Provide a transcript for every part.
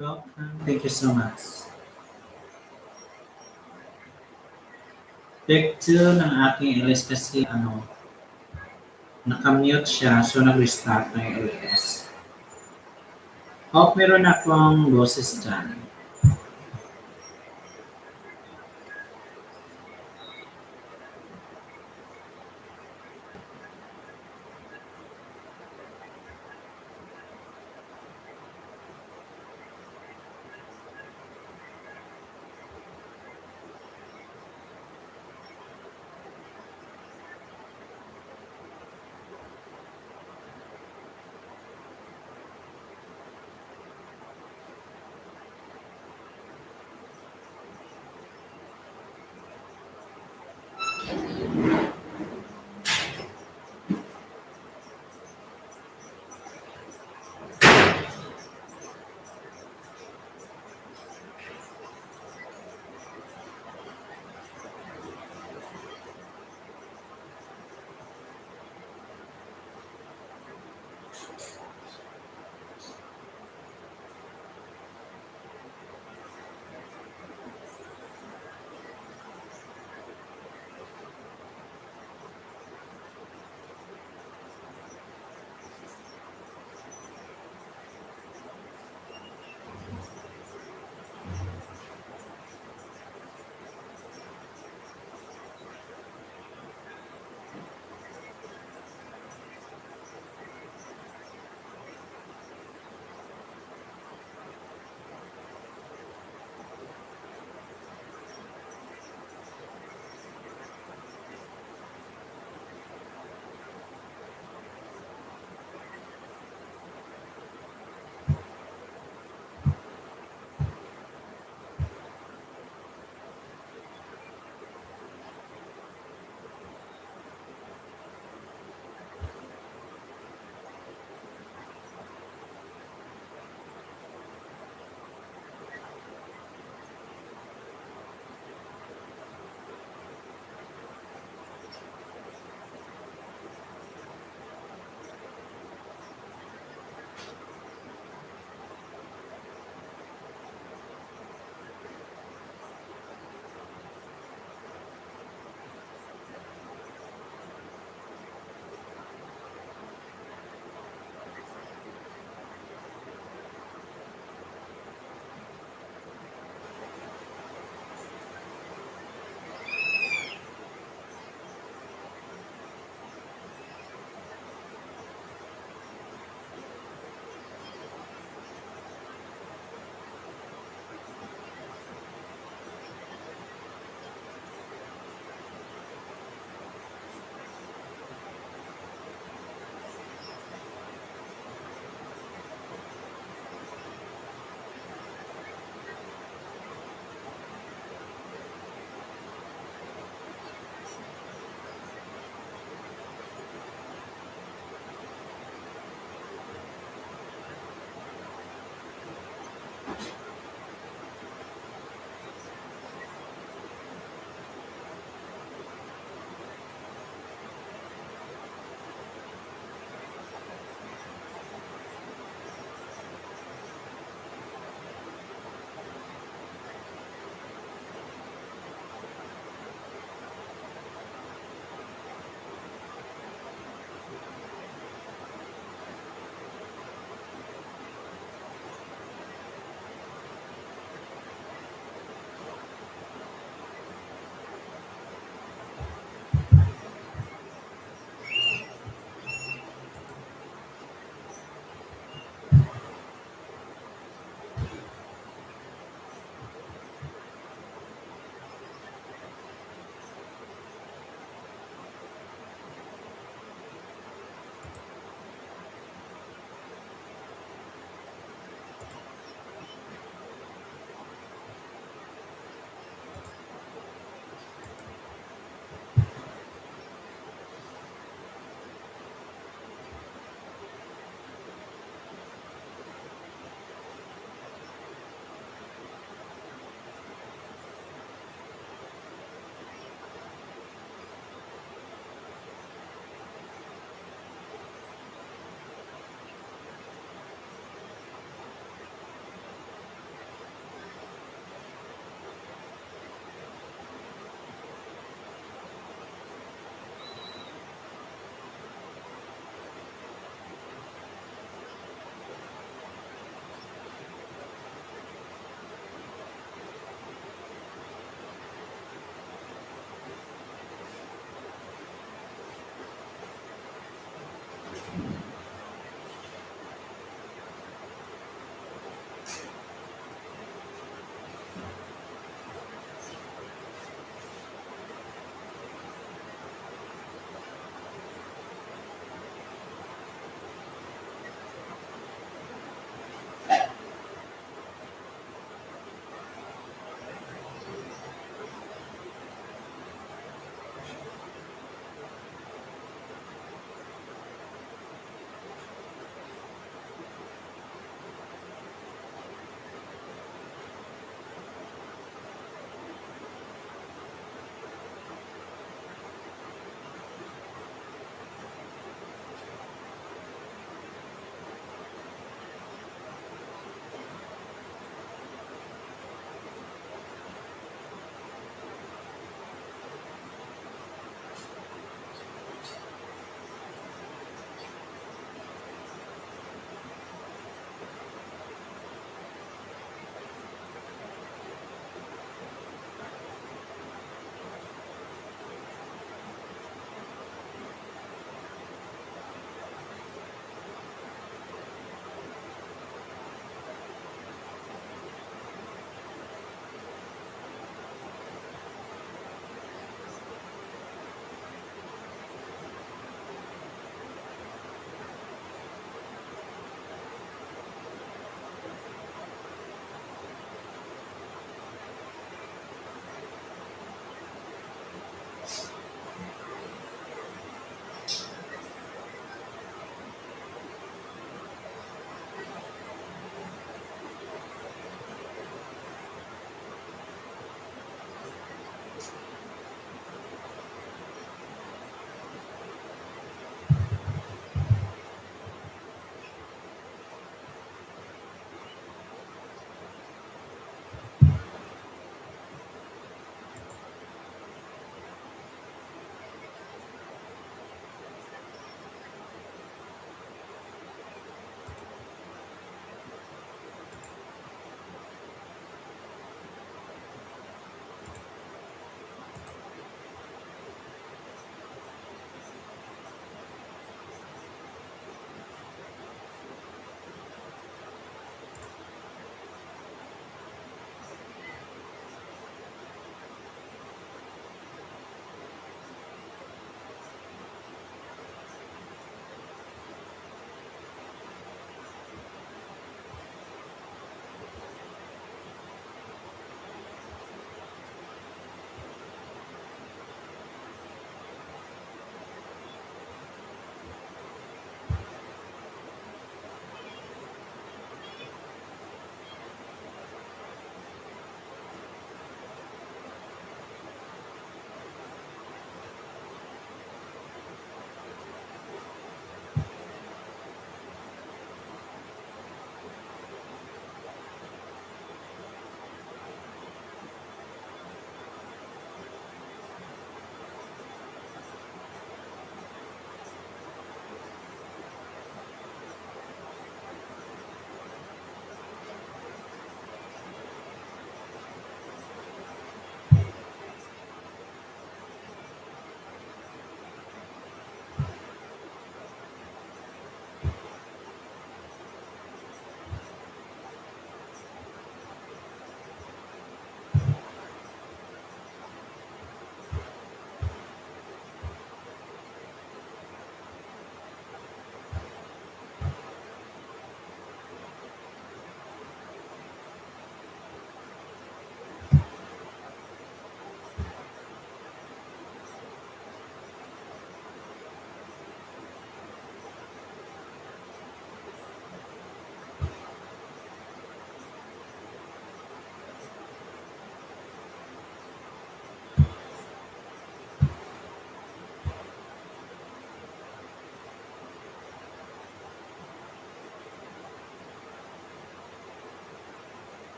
Welcome. Thank you so much. Take 2 ng aking LS kasi nakamute siya so nag-restart na yung LS. Hope meron akong boses dyan.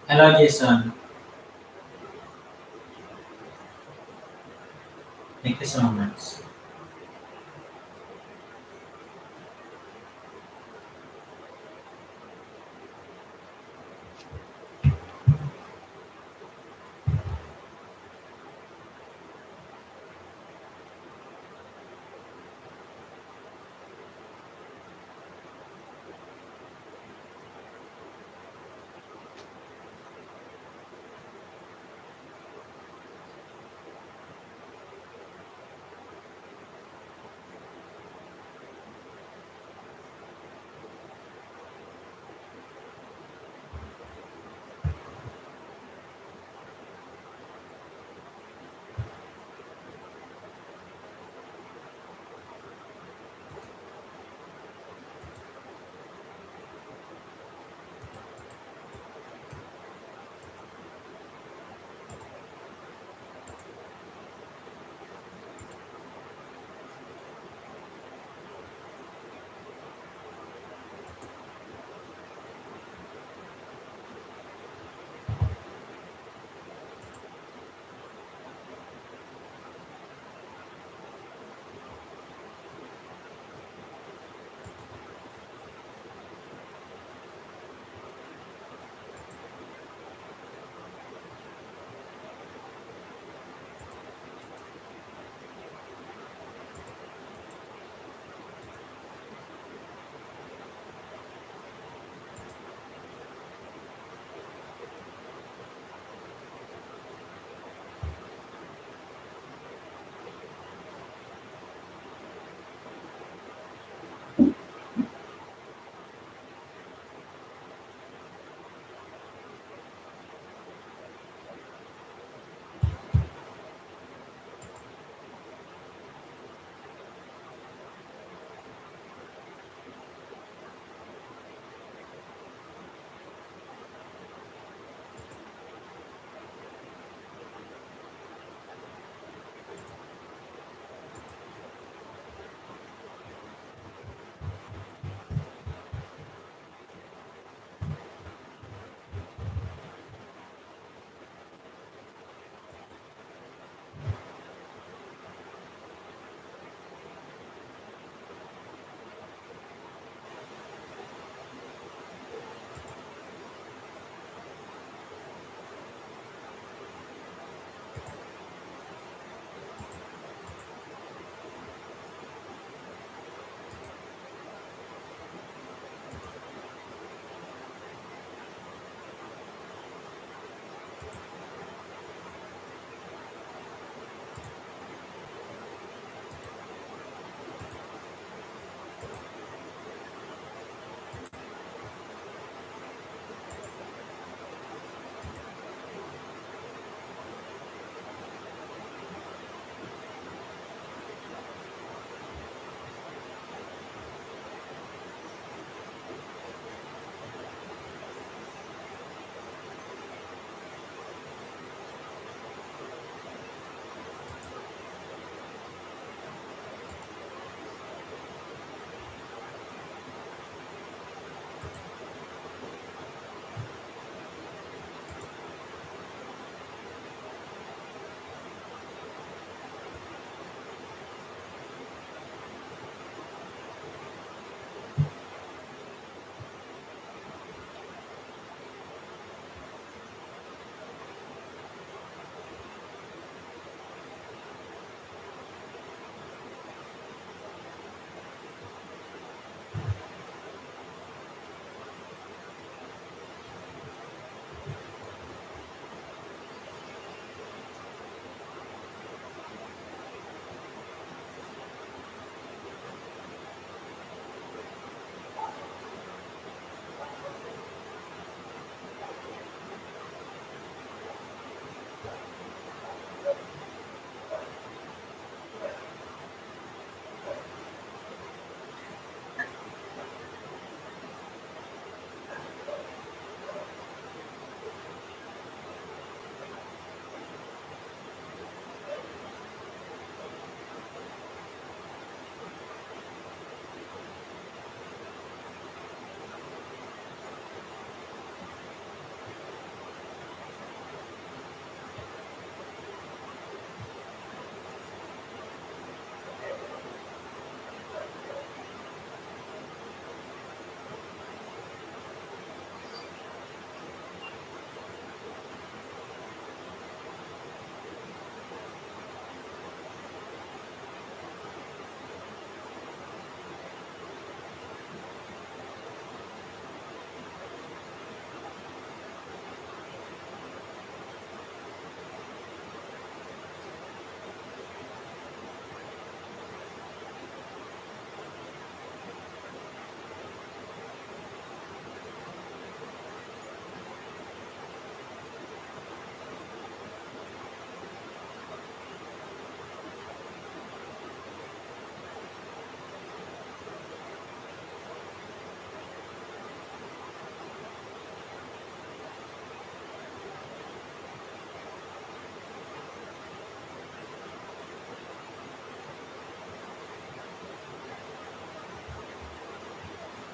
Hello, Jason. Thank you so much.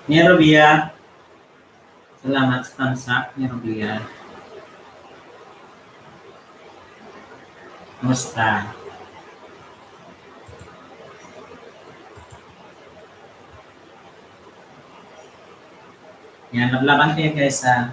Nerobia, salamat sa tansak, Nerobia. Musta? Yan, naglaban kayo guys ha.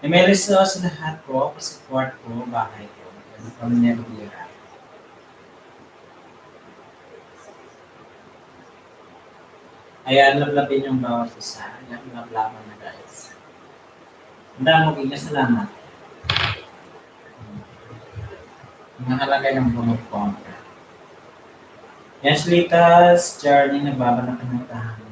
Emilis sa lahat ko, support ko, bahay ko. Ano kami Nerobia. Ayan, lablabin yung bawat isa. Ayan, lablaban na guys. Ang dami mo, salamat. Mahalaga yung bumagpong. Yes, Litas, Journey, nagbabanak ng tahanan.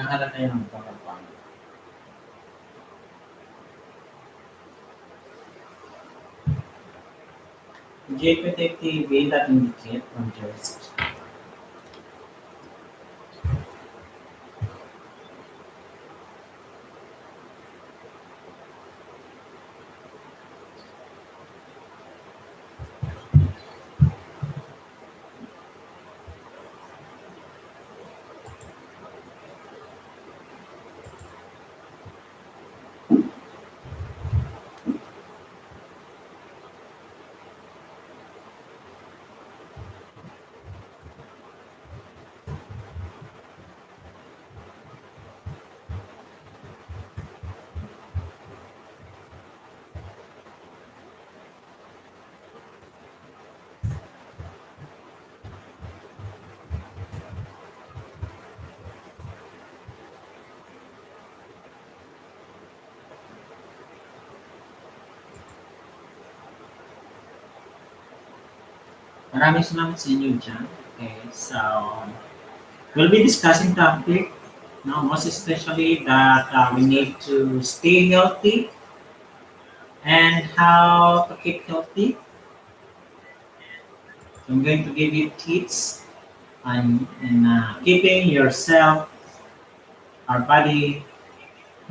Nahanap na yun ang pagkakapang. GPT TV that indicate on Gerrys. Maraming salamat sa inyo dyan. Okay, so we'll be discussing topic, no, most especially that we need to stay healthy and how to keep healthy. I'm going to give you tips on keeping yourself, our body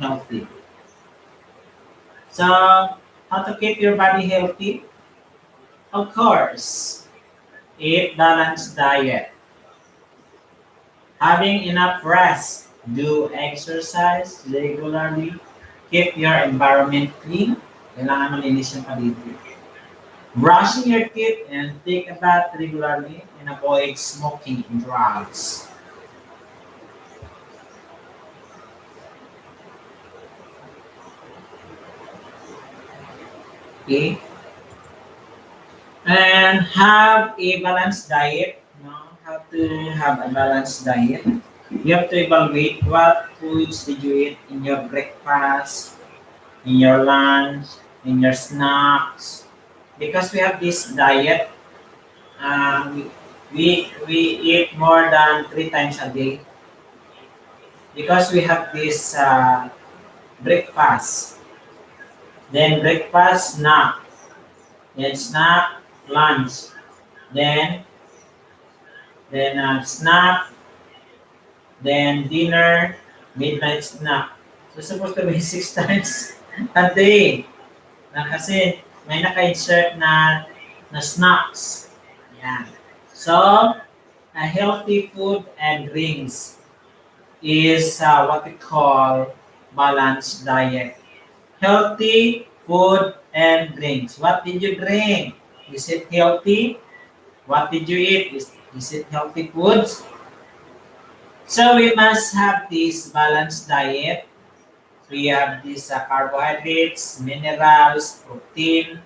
healthy. So, how to keep your body healthy? Of course, eat balanced diet. Having enough rest, do exercise regularly, keep your environment clean. Kailangan malinis yung paligid. Brushing your teeth and take a bath regularly and avoid smoking and drugs. Okay? And have a balanced diet. No? How to have a balanced diet. You have to evaluate what foods did you eat in your breakfast, in your lunch, in your snacks. Because we have this diet, we eat more than 3 times a day. Because we have this breakfast, then breakfast, snack, then snack, lunch, then snack, then dinner, midnight snack. So supposed to be 6 times a day. Na kasi may naka-insert na snacks. Yan. So, a healthy food and drinks is what we call balanced diet. Healthy food and drinks. What did you drink? Is it healthy? What did you eat? Is it healthy foods? So we must have this balanced diet. We have these carbohydrates, minerals, protein,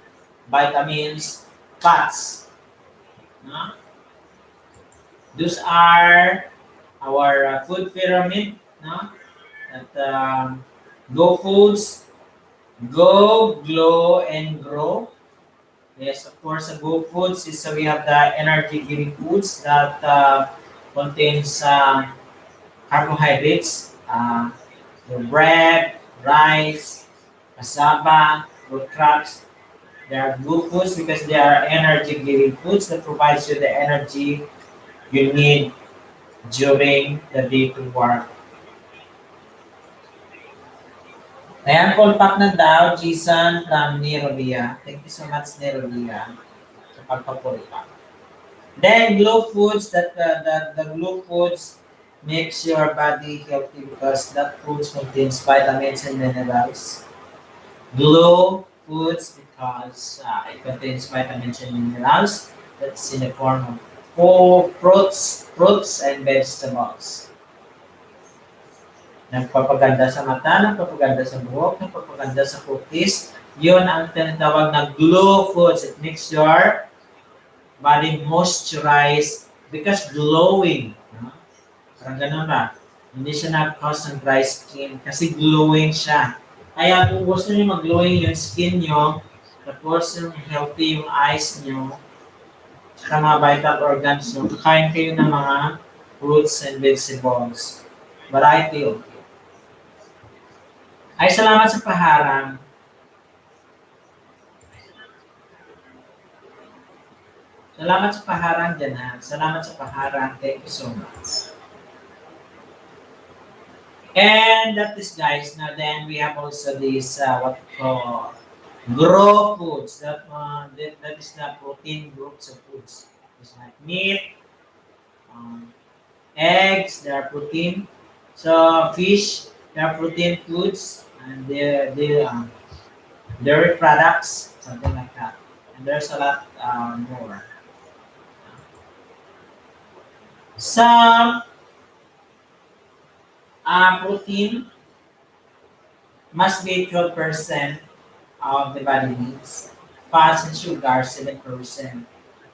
vitamins, fats. No? Those are our food pyramid. No? At Go Foods, Go, Glow, and Grow. Yes, of course, Go Foods is we have the energy-giving foods that contains carbohydrates, the bread, rice, cassava, root crops. They are good foods because they are energy-giving foods that provides you the energy you need during the day to work. Ayan, call back na daw, Jason from Nirovia. Thank you so much, Nirovia, sa pagpapuri pa. Then, glow foods, the glow foods makes your body healthy because that foods contains vitamins and minerals. Glow foods because it contains vitamins and minerals. That's in the form of fruits and vegetables. Nagpapaganda sa mata, nagpapaganda sa buhok, nagpapaganda sa kutis. Yun ang tinatawag na glow foods. It makes your body moisturized because glowing. No? Parang ganun ba? Hindi siya nag-cause ng dry skin kasi glowing siya. Kaya kung gusto niyo mag-glowing yung skin niyo, tapos yung healthy yung eyes niyo, saka mga vital organs niyo, kakain kayo ng mga fruits and vegetables. Variety of it. Ay, salamat sa paharang. Salamat sa paharang dyan ha. Salamat sa paharang. Thank you so much. And that is guys. Now then we have also this what we call grow foods. That is the protein groups of foods. It's like meat, um, eggs, they are protein. So fish, they are protein foods, and they dairy products, something like that. And there's a lot more. Some protein must be 12% of the body needs. Fats and sugar, 7%.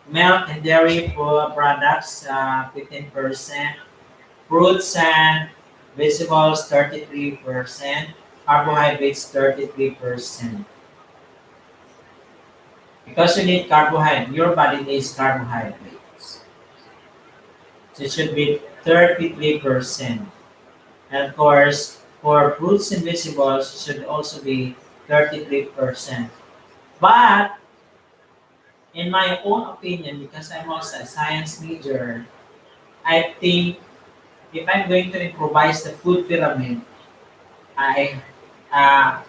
Milk and dairy products, 15%. Fruits and vegetables, 33%. Carbohydrates, 33%. Because you need carbohydrate, your body needs carbohydrates. So it should be 33%. And of course, for fruits and vegetables, it should also be 33%. But in my own opinion, because I'm also a science major, I think if I'm going to improvise the food pyramid, I uh,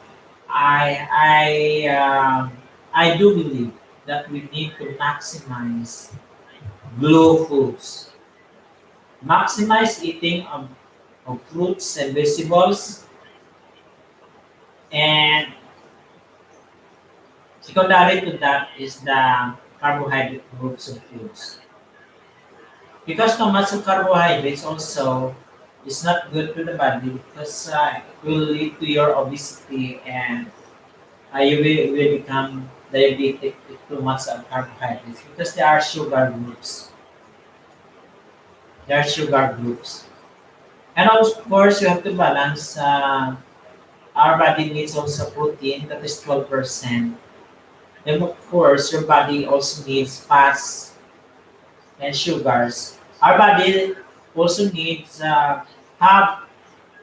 I do believe that we need to maximize blue foods. Maximize eating of fruits and vegetables, and secondary to that is the carbohydrate groups of foods. Because too much of carbohydrates also is not good to the body because it will lead to your obesity and you will become diabetic with too much of carbohydrates because they are sugar groups. They are sugar groups. And of course, you have to balance. Our body needs also protein, that is 12%. And of course, your body also needs fats and sugars. Our body also needs have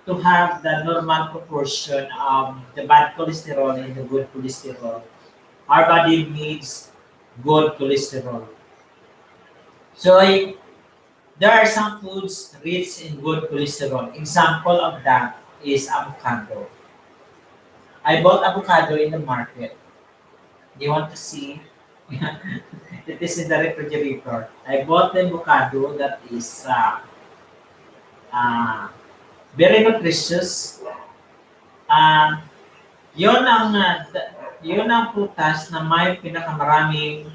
to have the normal proportion of the bad cholesterol and the good cholesterol. Our body needs good cholesterol. So there are some foods rich in good cholesterol. Example of that is avocado. I bought avocado in the market. Do you want to see? It is in the refrigerator. I bought the avocado that is uh, very nutritious. Um, yun ang yun ang prutas na may pinakamaraming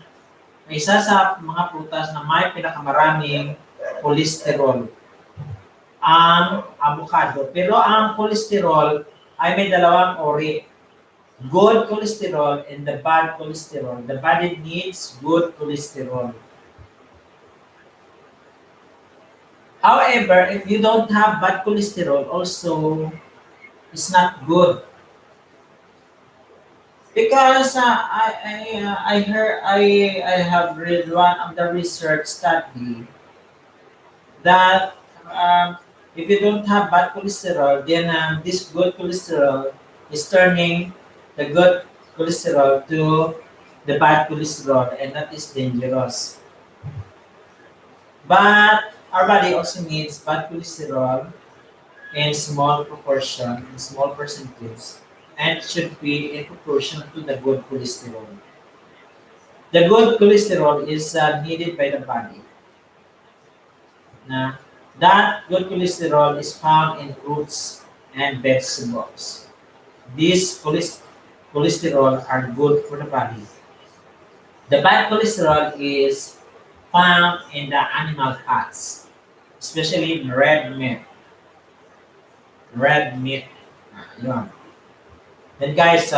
isa sa mga prutas na may pinakamaraming cholesterol ang avocado. Pero ang cholesterol ay may dalawang uri. Good cholesterol and the bad cholesterol. The body needs good cholesterol. However, if you don't have bad cholesterol, also it's not good. Because I heard I have read one of the research study that if you don't have bad cholesterol, then this good cholesterol is turning the good cholesterol to the bad cholesterol, and that is dangerous. But our body also needs bad cholesterol in small proportion, in small percentage, and should be in proportion to the good cholesterol. The good cholesterol is needed by the body. Na that good cholesterol is found in fruits and vegetables. These cholesterol are good for the body. The bad cholesterol is found in the animal fats, especially in red meat. Red meat. Yun. Then guys,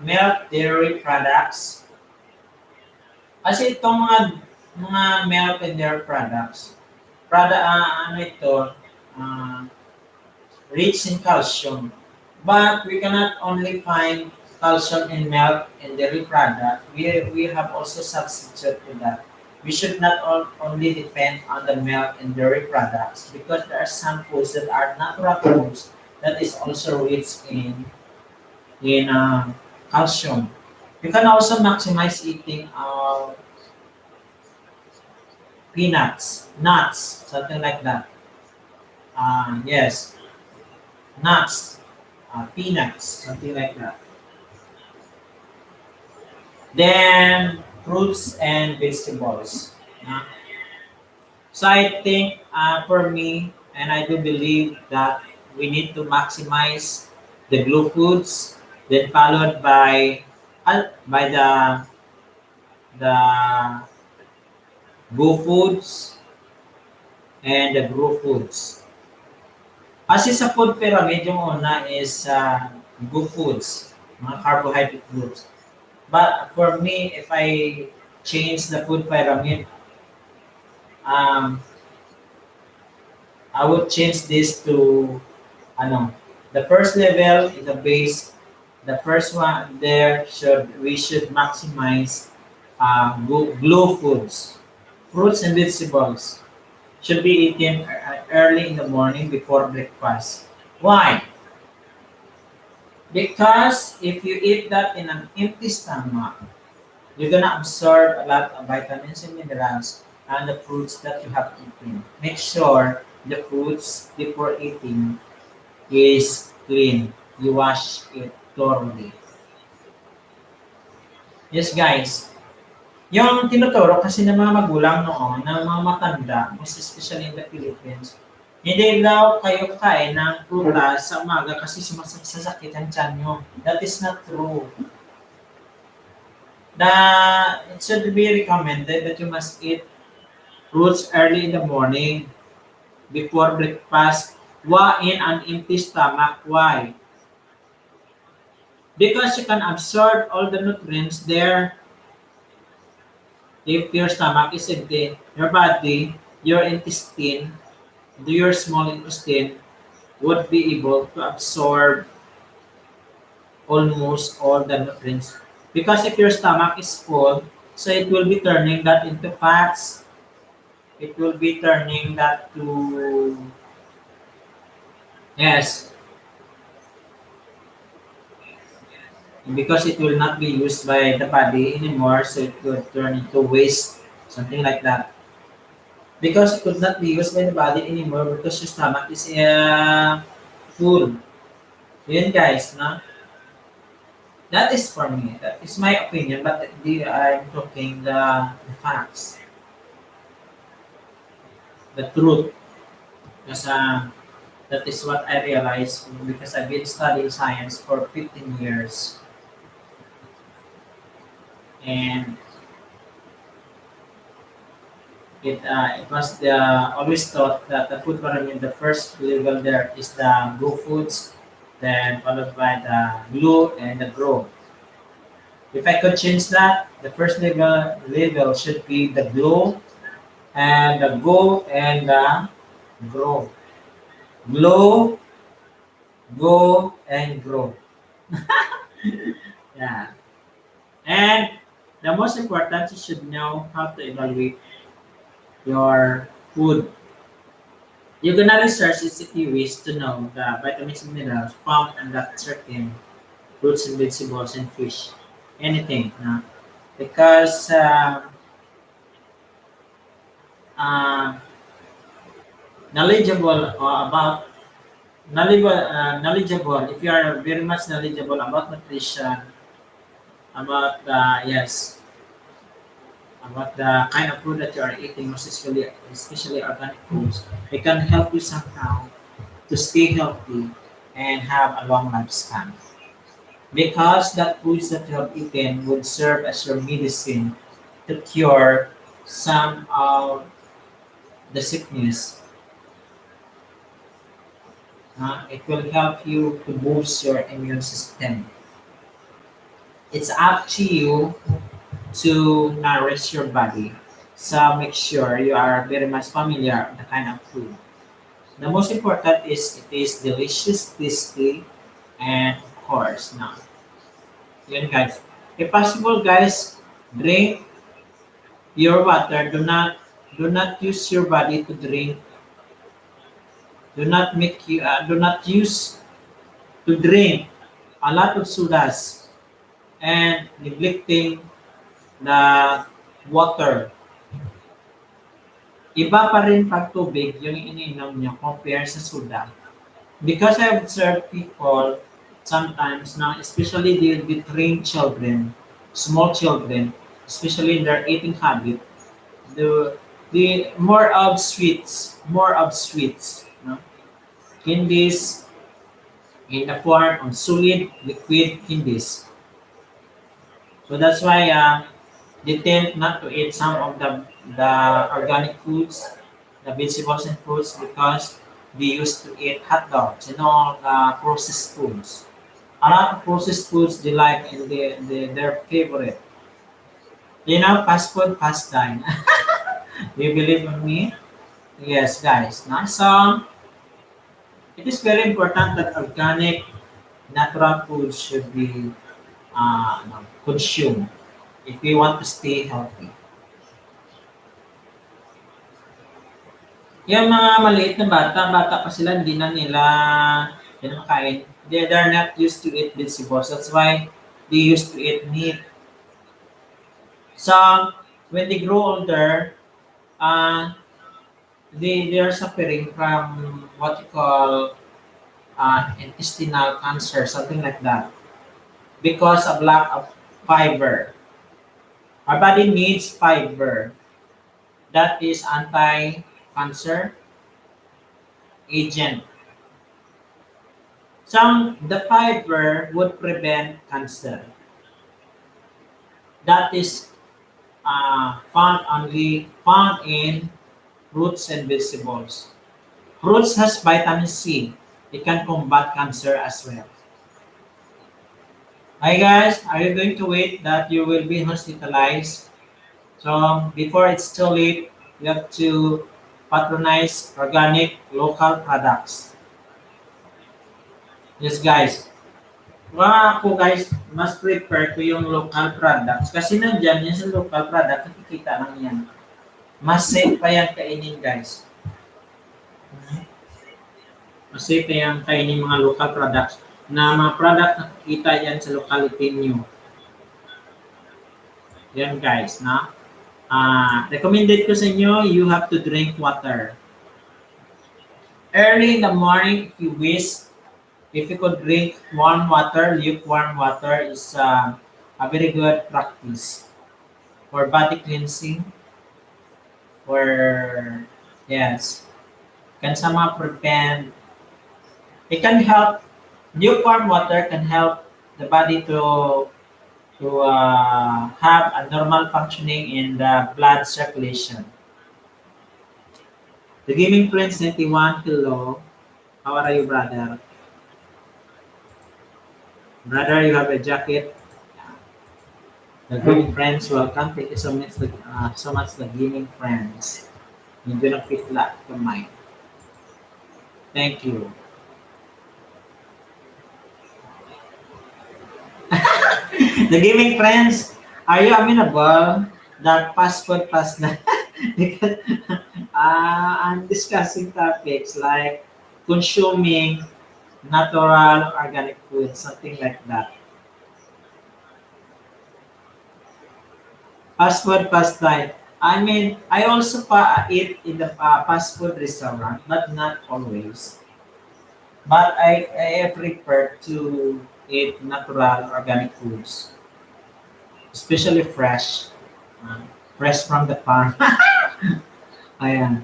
milk, dairy products. Kasi itong mga milk and dairy products, ano ito, uh, rich in calcium. But we cannot only find calcium in milk and dairy product. We have also substitute to that. We should not only depend on the milk and dairy products because there are some foods that are natural foods that is also rich in calcium. You can also maximize eating peanuts, nuts, something like that. Yes, nuts, peanuts, something like that. Then fruits and vegetables. Uh, so I think for me, and I do believe that we need to maximize the blue foods, then followed by the go foods and the grow foods. Kasi sa food pyramid, yung una is good foods, mga carbohydrate groups. But for me, if I change the food pyramid, um, I would change this to, ano, the first level is the base. The first one there we should maximize blue foods, fruits and vegetables should be eaten early in the morning before breakfast. Why? Because if you eat that in an empty stomach, you're gonna absorb a lot of vitamins and minerals and the fruits that you have eaten. Make sure the fruits before eating is clean. You wash it thoroughly. Yes, guys. Yung tinuturo kasi ng mga magulang noon, ng mga matanda, most especially in the Philippines, hindi daw kayo kain ng prutas sa umaga kasi sumasakit ang tiyan nyo. That is not true. It should be recommended that you must eat fruits early in the morning before breakfast. Why in an empty stomach? Why? Because you can absorb all the nutrients there. If your stomach is empty, your body, your intestine, your small intestine would be able to absorb almost all the nutrients. Because if your stomach is full, so it will be turning that into fats. It will be turning that to, yes, because it will not be used by the body anymore, so it will turn into waste, something like that. Because it could not be used by the body anymore because your stomach is full. Yun guys, no? That is for me. That is my opinion, but I'm talking the facts, the truth. Because that is what I realized because I've been studying science for 15 years. And it was always thought that the food pyramid, the first level there is the blue foods, then followed by the blue and the grow. If I could change that, the first level should be the glow and the go and the grow. Glow, go, and grow. Yeah. And the most important, you should know how to evaluate your food. You're gonna research it if you wish to know the vitamins and minerals found in that certain fruits and vegetables and fish. Anything. No? Because uh, knowledgeable about knowledgeable if you are very much knowledgeable about nutrition about yes about the kind of food that you are eating most especially organic foods, it can help you somehow to stay healthy and have a long lifespan because that foods that you have eaten would serve as your medicine to cure some of the sickness. It will help you to boost your immune system. It's up to you to nourish your body. So make sure you are very much familiar with the kind of food. The most important is it is delicious, tasty, and of course now. Yun guys. If possible guys, drink your water, do not use your body to drink. Do not use to drink a lot of sodas and neglecting the water. Iba pa rin pag tubig yung iniinom nyo compare sa soda. Because I observe people sometimes now, especially the trained children, small children, especially in their eating habit, the more of sweets, no? Candies in the form of solid liquid candies. So that's why they tend not to eat some of the organic foods, the vegetables and fruits because they used to eat hot dogs and all processed foods. A lot of processed foods they like and their favorite. You know, fast food, fast dine. Do you believe in me? Yes, guys. Now, so it is very important that organic, natural food should be consumed if we want to stay healthy. Yung mga maliit na bata pa sila, hindi na nila kinakain. They're not used to eat vegetables. That's why they used to eat meat. So, when they grow older, uh, they are suffering from what you call intestinal cancer, something like that, because of lack of fiber. Our body needs fiber. That is anti-cancer agent. The fiber would prevent cancer. That is found in fruits and vegetables. Fruits has vitamin C. It can combat cancer as well. Hi guys, are you going to wait that you will be hospitalized? So before it's too late, you have to patronize organic local products. Yes guys. Ako guys, mas prefer ko yung local products kasi nandyan yan sa local product, nakikita lang yan. Mas safe pa yan kainin guys. Mas safe pa yan kainin mga local products na mga product na nakikita yan sa locality nyo. Yan guys, na? Recommended ko sa inyo, you have to drink water. Early in the morning, if you wish, if you could drink warm water, lukewarm water is a very good practice for body cleansing, for, yes, can somehow prevent, it can help, lukewarm water can help the body to have a normal functioning in the blood circulation. The Gaming Prince 91, hello. How are you, brother? Brother, you have a jacket. The Gaming Friends, welcome. Thank you so much, the Gaming Friends. Medyo nagpitla kamay. Thank you. The Gaming Friends, are you amenable that fast food fast na? Because I'm discussing topics like consuming natural organic food, something like that. Fast food, fast diet. I mean, I also eat in the fast food restaurant, but not always. But I prefer to eat natural organic foods, especially fresh, fresh from the farm. Ayan.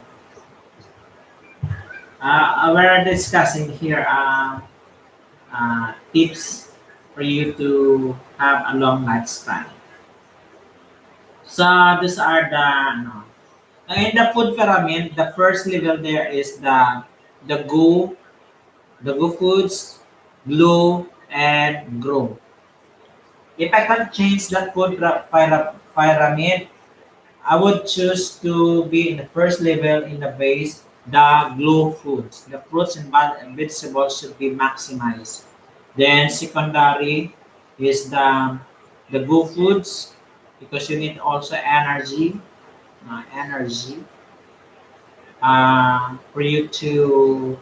We're discussing here tips for you to have a long lifespan. So these are the in the food pyramid, the first level there is the go, the go foods, glow, and grow. If I can change that food pyramid, I would choose to be in the first level in the base, the glow foods. The fruits and vegetables should be maximized. Then secondary is the go foods because you need also energy. energy for you to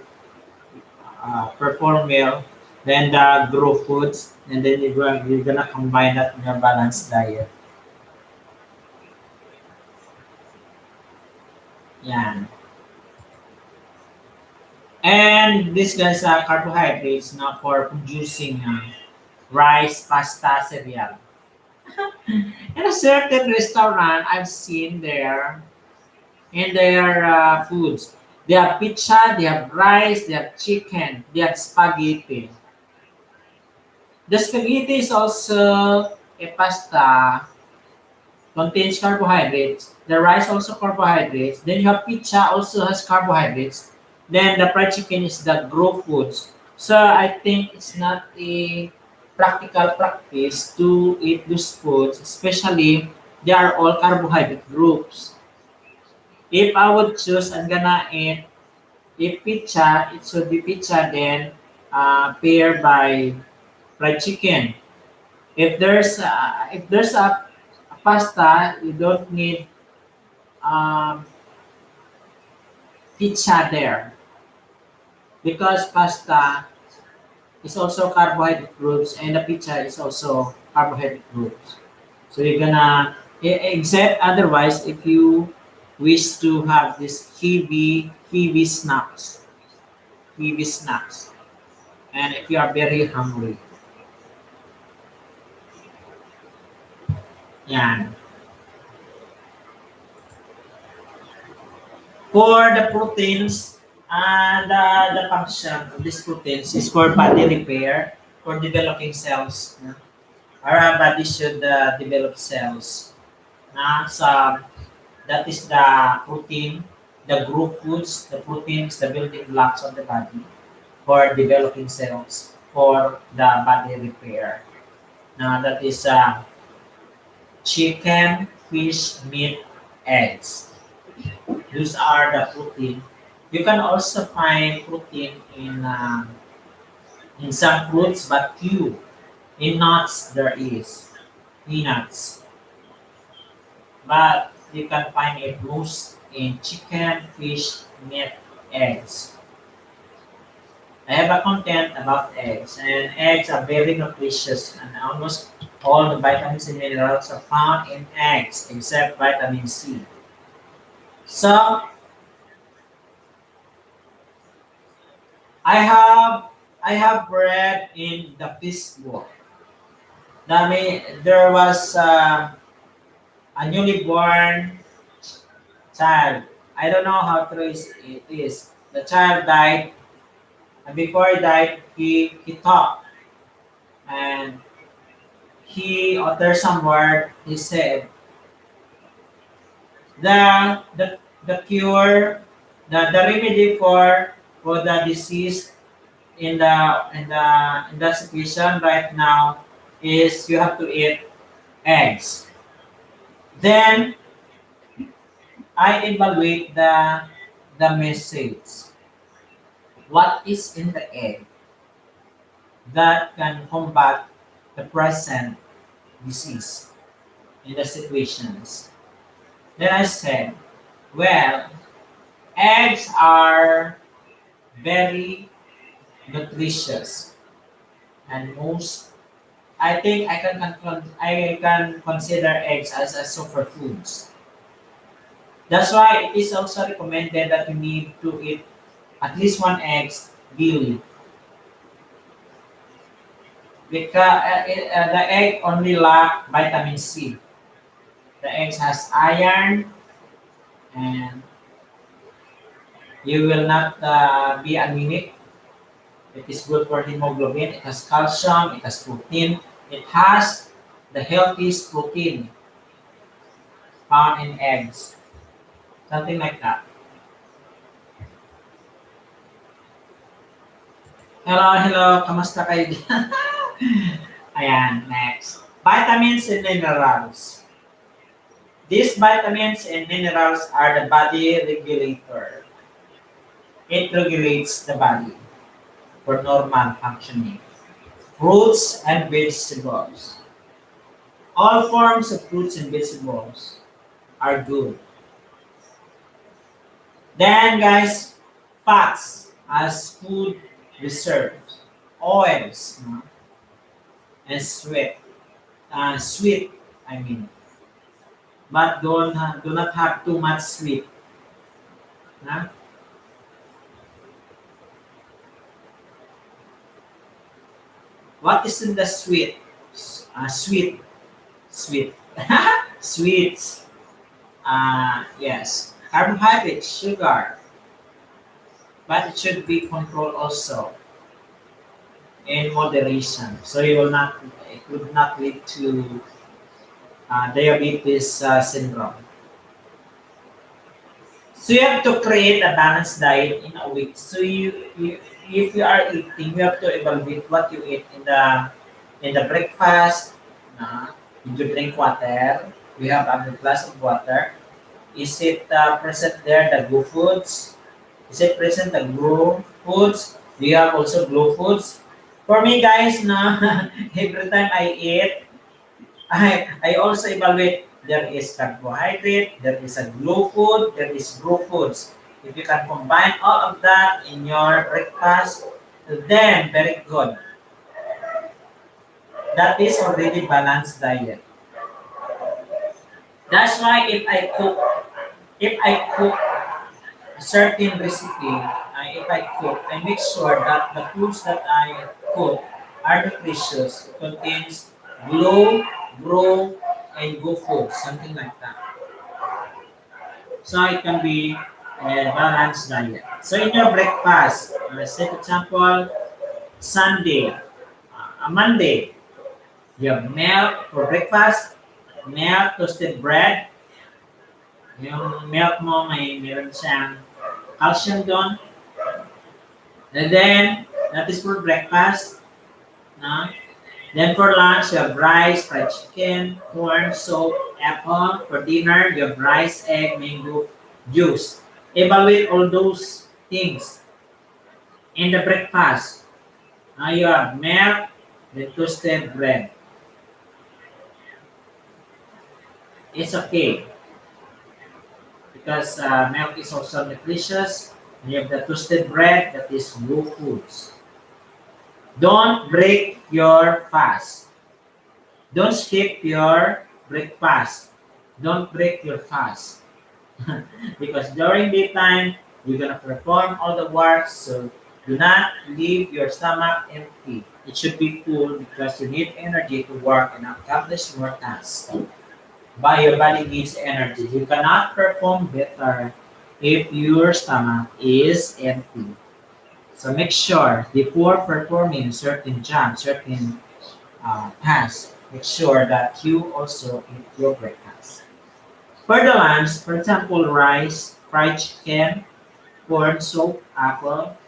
perform well. Then the grow foods, and then you're gonna combine that in your balanced diet. Yeah. And this guys are carbohydrates now for producing rice, pasta, cereal. In a certain restaurant, I've seen there in their foods. They have pizza, they have rice, they have chicken, they have spaghetti. The spaghetti is also a pasta, contains carbohydrates. The rice also carbohydrates. Then you have pizza also has carbohydrates. Then the fried chicken is the grow foods. So I think it's not a practical practice to eat those foods, especially they are all carbohydrate groups. If I would choose, I'm gonna eat if pizza, it should be pizza then paired by fried chicken. If there's a pasta, you don't need um, pizza there because pasta is also carbohydrate groups and the pizza is also carbohydrate groups. So you're gonna except otherwise if you wish to have this heavy snacks, and if you are very hungry, yeah. For the proteins and the function of these proteins is for body repair, for developing cells. No? Our body should develop cells. So that is the protein, the group foods, the proteins, the building blocks of the body for developing cells for the body repair. Now that is chicken, fish, meat, eggs. Those are the protein. You can also find protein in some fruits, but few. In nuts there is peanuts, but you can find it most in chicken, fish, meat, eggs. I have a content about eggs, and eggs are very nutritious, and almost all the vitamins and minerals are found in eggs except vitamin C. So I have I have read in the fish book that there was a newly born child. I don't know how true it is. The child died, and before he died, he talked and he uttered some word. He said the cure, the remedy for the disease in the situation right now is you have to eat eggs. Then I evaluate the message. What is in the egg that can combat the present disease in the situations? Then I said, well, eggs are very nutritious, and most I think I can consider eggs as a superfoods. That's why it is also recommended that you need to eat at least one egg daily because the egg only lack vitamin C. The eggs has iron, and you will not be anemic. It is good for hemoglobin. It has calcium. It has protein. It has the healthiest protein found in eggs. Something like that. Hello, hello. Kamusta kayo dyan? Ayan, next. Vitamins and minerals. These vitamins and minerals are the body regulator. It regulates the body for normal functioning. Fruits and vegetables. All forms of fruits and vegetables are good. Then guys, fats as food reserves, oils, no? And sweet. Sweet, I mean, but do not have too much sweet. No? What is in the sweet? Sweet, sweet, sweets. Yes, carbohydrates, sugar, but it should be controlled also in moderation. So you will not, it would not lead to diabetes syndrome. So you have to create a balanced diet in a week. So if you are eating, you have to evaluate what you eat in the breakfast. Did you drink water? We have a glass of water. Is it present there the glue foods? Is it present the glue foods? Do you have also glue foods? For me, guys, na every time I eat, I also evaluate there is carbohydrate, there is a glue food, there is glue foods. If you can combine all of that in your breakfast, then very good. That is already balanced diet. That's why if I cook a certain recipe, if I cook, I make sure that the foods that I cook are nutritious. It contains glue, grow, and go food, something like that. So it can be a balanced diet. So in your breakfast, say for example, Sunday, Monday, you have milk for breakfast, milk, toasted bread, yung milk mo may meron siyang calcium doon. And then, that is for breakfast. No? Then for lunch, you have rice, fried chicken, corn, soup, apple. For dinner, you have rice, egg, mango, juice. Evaluate all those things in the breakfast. Now you have milk, then toasted bread. It's okay because milk is also nutritious. And you have the toasted bread that is raw foods. Don't break your fast. Don't skip your breakfast. Don't break your fast. Because during daytime, you're gonna perform all the work, so do not leave your stomach empty. It should be full because you need energy to work and accomplish more tasks. But your body needs energy. You cannot perform better if your stomach is empty. So make sure before performing certain jobs, certain tasks, make sure that you also eat your breakfast. For the lunch, for example, rice, fried chicken, corn soup, apple.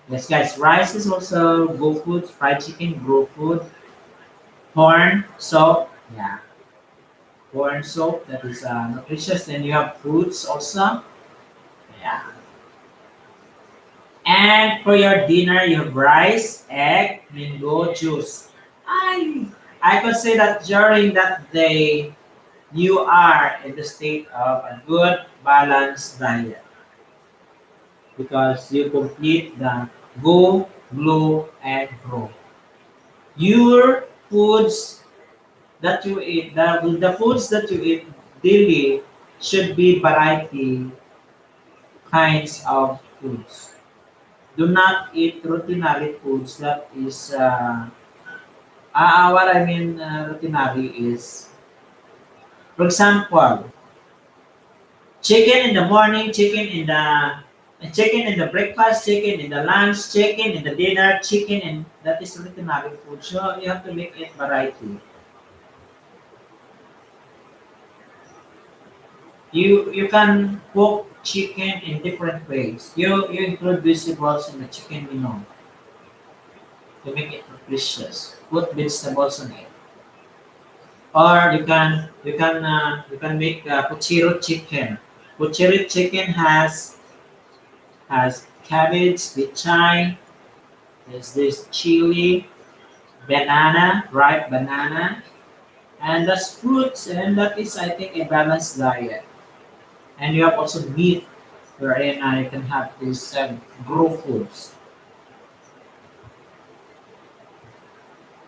Yes, guys, rice is also good food. Fried chicken, good food. Corn soup, yeah, corn soup that is nutritious. Then you have fruits also, yeah. And for your dinner, you have rice, egg, mango, juice. I I could say that during that day, you are in the state of a good balanced diet because you complete the go, glow, and grow. Your foods that you eat, the foods that you eat daily should be variety kinds of foods. Do not eat routinary foods that is, what I mean routinary is, for example, chicken in the morning, chicken in the breakfast, chicken in the lunch, chicken in the dinner, chicken and that is routinary food. So you have to make it variety. You can cook chicken in different ways. You include vegetables in the chicken menu to make it delicious. Put vegetables on it. Or you can make puchero chicken. Puchero chicken has cabbage, chai, there's this chili, banana, ripe banana, and that's fruits, and that is I think a balanced diet. And you have also meat wherein you can have these grow foods.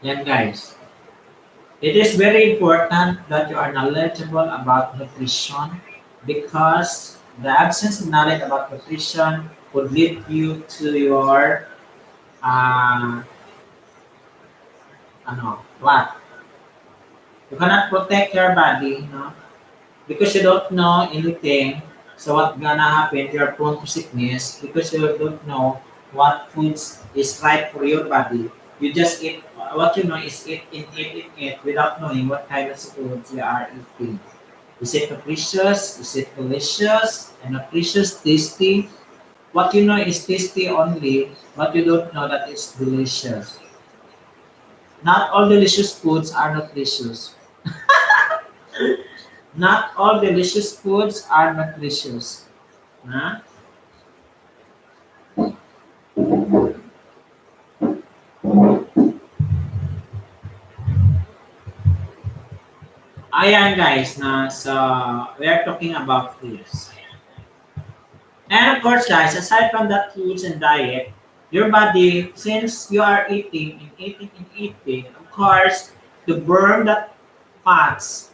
Yan guys. It is very important that you are knowledgeable about nutrition because the absence of knowledge about nutrition would lead you to your uh, what? You cannot protect your body, no? Because you don't know anything. So what gonna happen? You're prone to sickness because you don't know what foods is right for your body. You just eat what you know is eat without knowing what kind of foods you are eating. Is it nutritious? Is it delicious? And nutritious, tasty? What you know is tasty only, but you don't know that it's delicious. Not all delicious foods are nutritious. Not all delicious foods are nutritious. Huh? Ayan guys, so we are talking about foods. And of course guys, aside from that foods and diet, your body, since you are eating and eating and eating, of course, to burn that fats,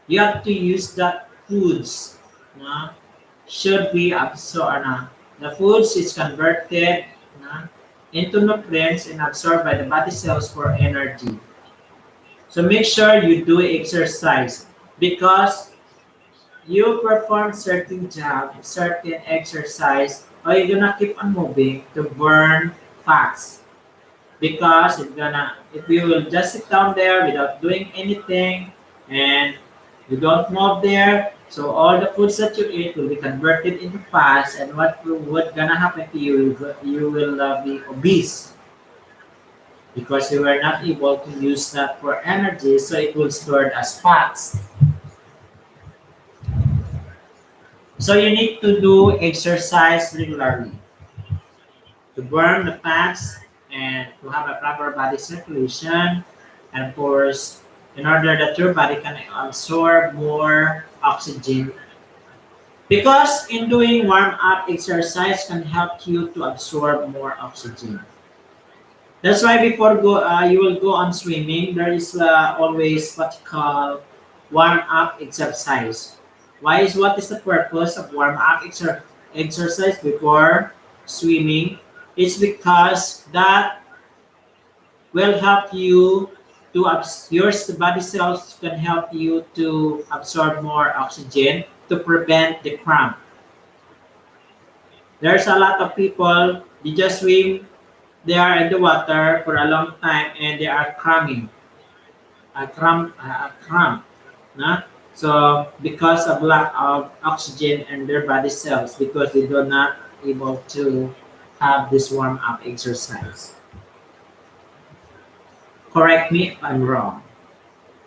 you have to use that foods. No? Should be absorbed. The foods is converted no? into nutrients and absorbed by the body cells for energy. So make sure you do exercise because you perform certain job, certain exercise, or you're gonna keep on moving to burn fats. Because if you will just sit down there without doing anything and you don't move there, so all the foods that you eat will be converted into fats, and what gonna happen to you? You will be obese because you were not able to use that for energy, so it will stored as fats. So you need to do exercise regularly to burn the fats and to have a proper body circulation, and of course, in order that your body can absorb more oxygen. Because in doing warm up exercise can help you to absorb more oxygen. That's why before you will go on swimming, there is always what you call warm up exercise. What is the purpose of warm up exercise before swimming? It's because that will help you to your body cells can help you to absorb more oxygen to prevent the cramp. There's a lot of people they just swim, they are in the water for a long time and they are cramming, a cramp. Nah? So because of lack of oxygen in their body cells, because they do not able to have this warm up exercise. Correct me if I'm wrong.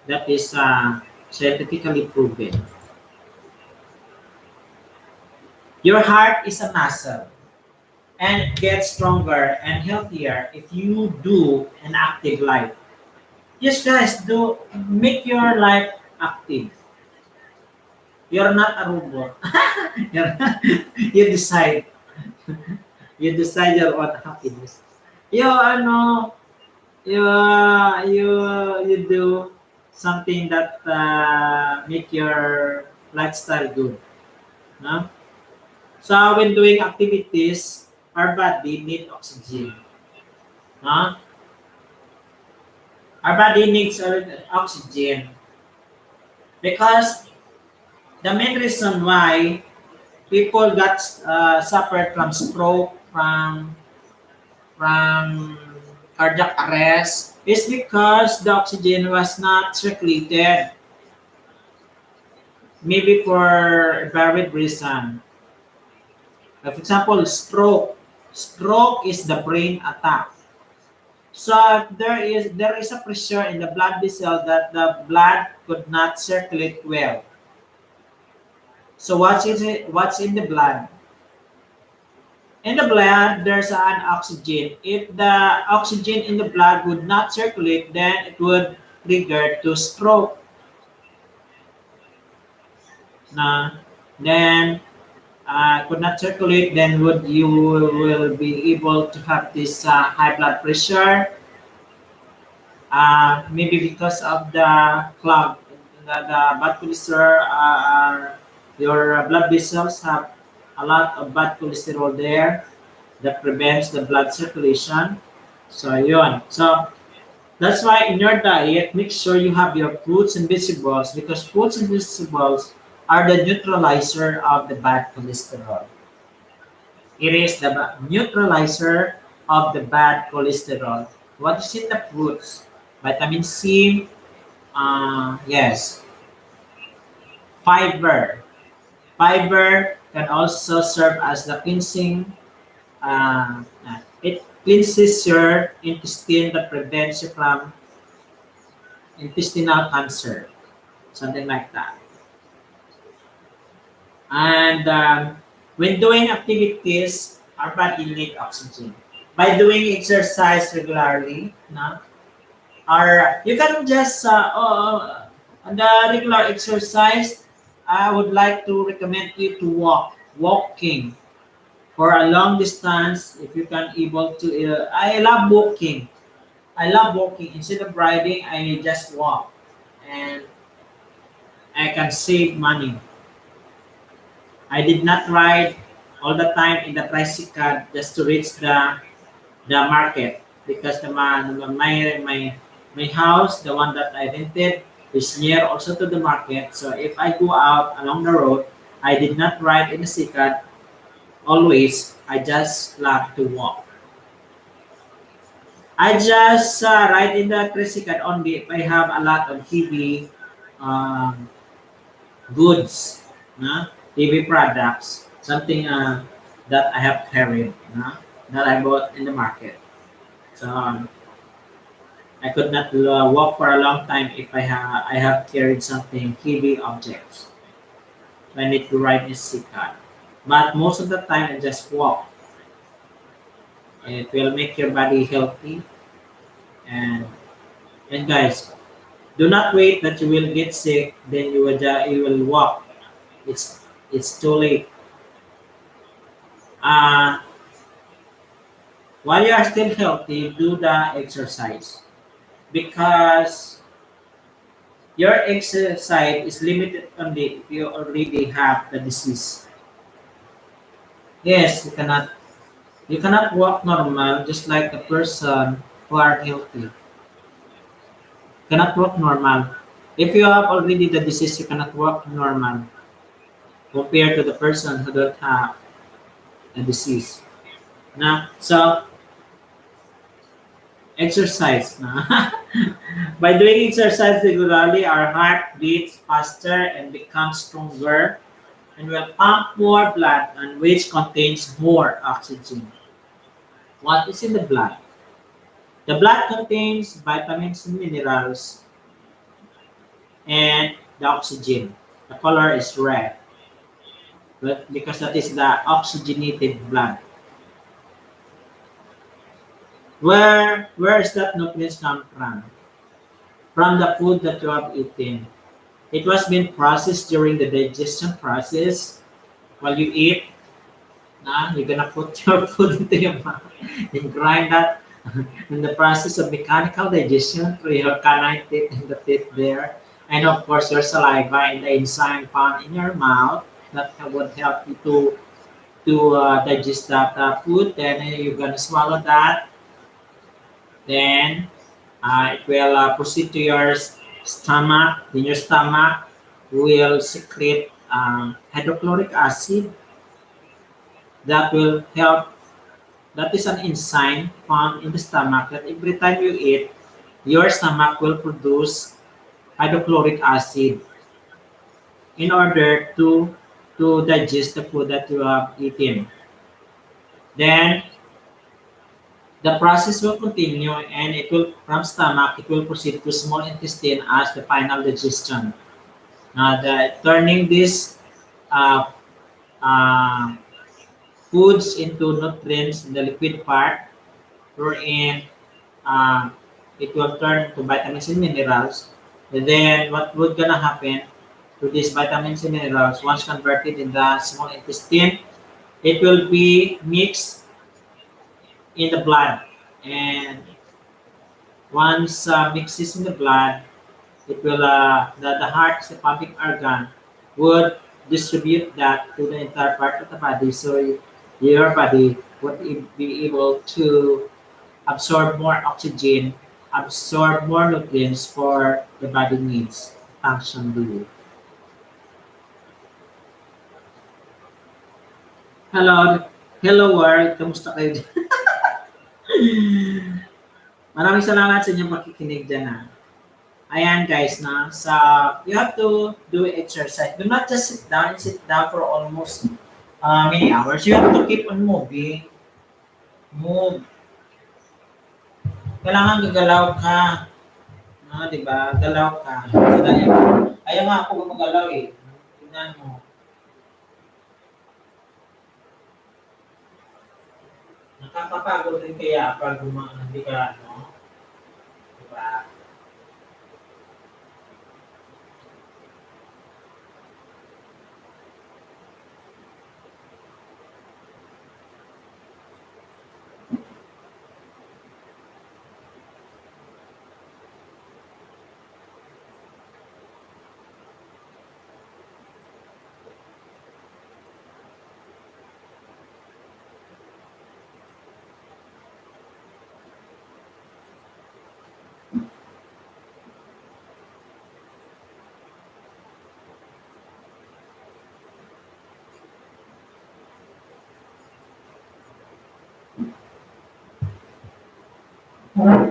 That is scientifically proven. Your heart is a muscle and it gets stronger and healthier if you do an active life. Yes, guys, do make your life active. You're not a robot. You decide. You decide your own happiness. You you do something that make your lifestyle good. No? So when doing activities, our body need oxygen. No? Our body needs oxygen because the main reason why people got suffered from stroke, from cardiac arrest, is because the oxygen was not circulated. Maybe for a varied reason. For example, stroke. Stroke is the brain attack. So there is a pressure in the blood vessel that the blood could not circulate well. So what's in the blood? In the blood, there's an oxygen. If the oxygen in the blood would not circulate, then it would trigger to stroke. Na, then could not circulate, then would you will be able to have this high blood pressure, maybe because of the clog, the bad cholesterol, your blood vessels have a lot of bad cholesterol there that prevents the blood circulation. So yun. So that's why in your diet, make sure you have your fruits and vegetables because fruits and vegetables are the neutralizer of the bad cholesterol. It is the neutralizer of the bad cholesterol. What is in the fruits? Vitamin C, yes, fiber. Fiber can also serve as the cleansing. It cleanses your intestine that prevents you from intestinal cancer, something like that. And when doing activities, our body needs oxygen. By doing exercise regularly, no, or you can just on the regular exercise. I would like to recommend you to walking for a long distance if you can able to. I love walking. I love walking. Instead of riding, I just walk, and I can save money. I did not ride all the time in the tricycle just to reach the market because my house, the one that I rented, is near also to the market. So if I go out along the road, I did not ride in the cycle always. I just love to walk. I just ride in the tricycle only if I have a lot of heavy um, goods, heavy products, something that I have carried, that I bought in the market. So I could not walk for a long time if I have carried something heavy objects. So I need to ride a car. But most of the time I just walk. It will make your body healthy. And and guys, do not wait that you will get sick. Then you will walk. It's too late. Uh, while you are still healthy, do the exercise because your exercise is limited only if you already have the disease. Yes, you cannot walk normal just like a person who are healthy. Cannot walk normal. If you have already the disease, you cannot walk normal compared to the person who don't have a disease. So exercise. By doing exercise regularly, our heart beats faster and becomes stronger and will pump more blood and which contains more oxygen. What is in the blood? The blood contains vitamins and minerals and the oxygen. The color is red, but because that is the oxygenated blood. Where is that nutrients come from? From the food that you have eaten. It was been processed during the digestion process. While you eat, you're gonna put your food into your mouth and grind that in the process of mechanical digestion through your canine teeth and the teeth there. And of course, your saliva and the enzyme found in your mouth that would help you to digest that food. Then you're gonna swallow that. Then it will proceed to your stomach. Then your stomach will secrete hydrochloric acid that will help. That is an enzyme found in the stomach that every time you eat, your stomach will produce hydrochloric acid in order to digest the food that you have eaten. Then the process will continue and it will from stomach it will proceed to small intestine as the final digestion. Turning this uh, uh, foods into nutrients in the liquid part, wherein uh, it will turn to vitamins and minerals. And then what would gonna happen? to these vitamins and minerals. Once converted in the small intestine, it will be mixed in the blood. And once mixes in the blood, it will the heart, the pumping organ, would distribute that to the entire part of the body. So your body would be able to absorb more oxygen, absorb more nutrients for the body needs function daily. Hello, hello world, kamusta kayo? Maraming salamat sa inyong pakikinig dyan ha. Ayan guys na, you have to do exercise. Do not just sit down for almost many hours. You have to keep on moving. Move. Kailangan gagalaw ka. No, di ba? Galaw ka. Ayaw nga ako gumagalaw eh. Tingnan mo. Nakakapagod rin kaya pag hindi ka, no? Di ba?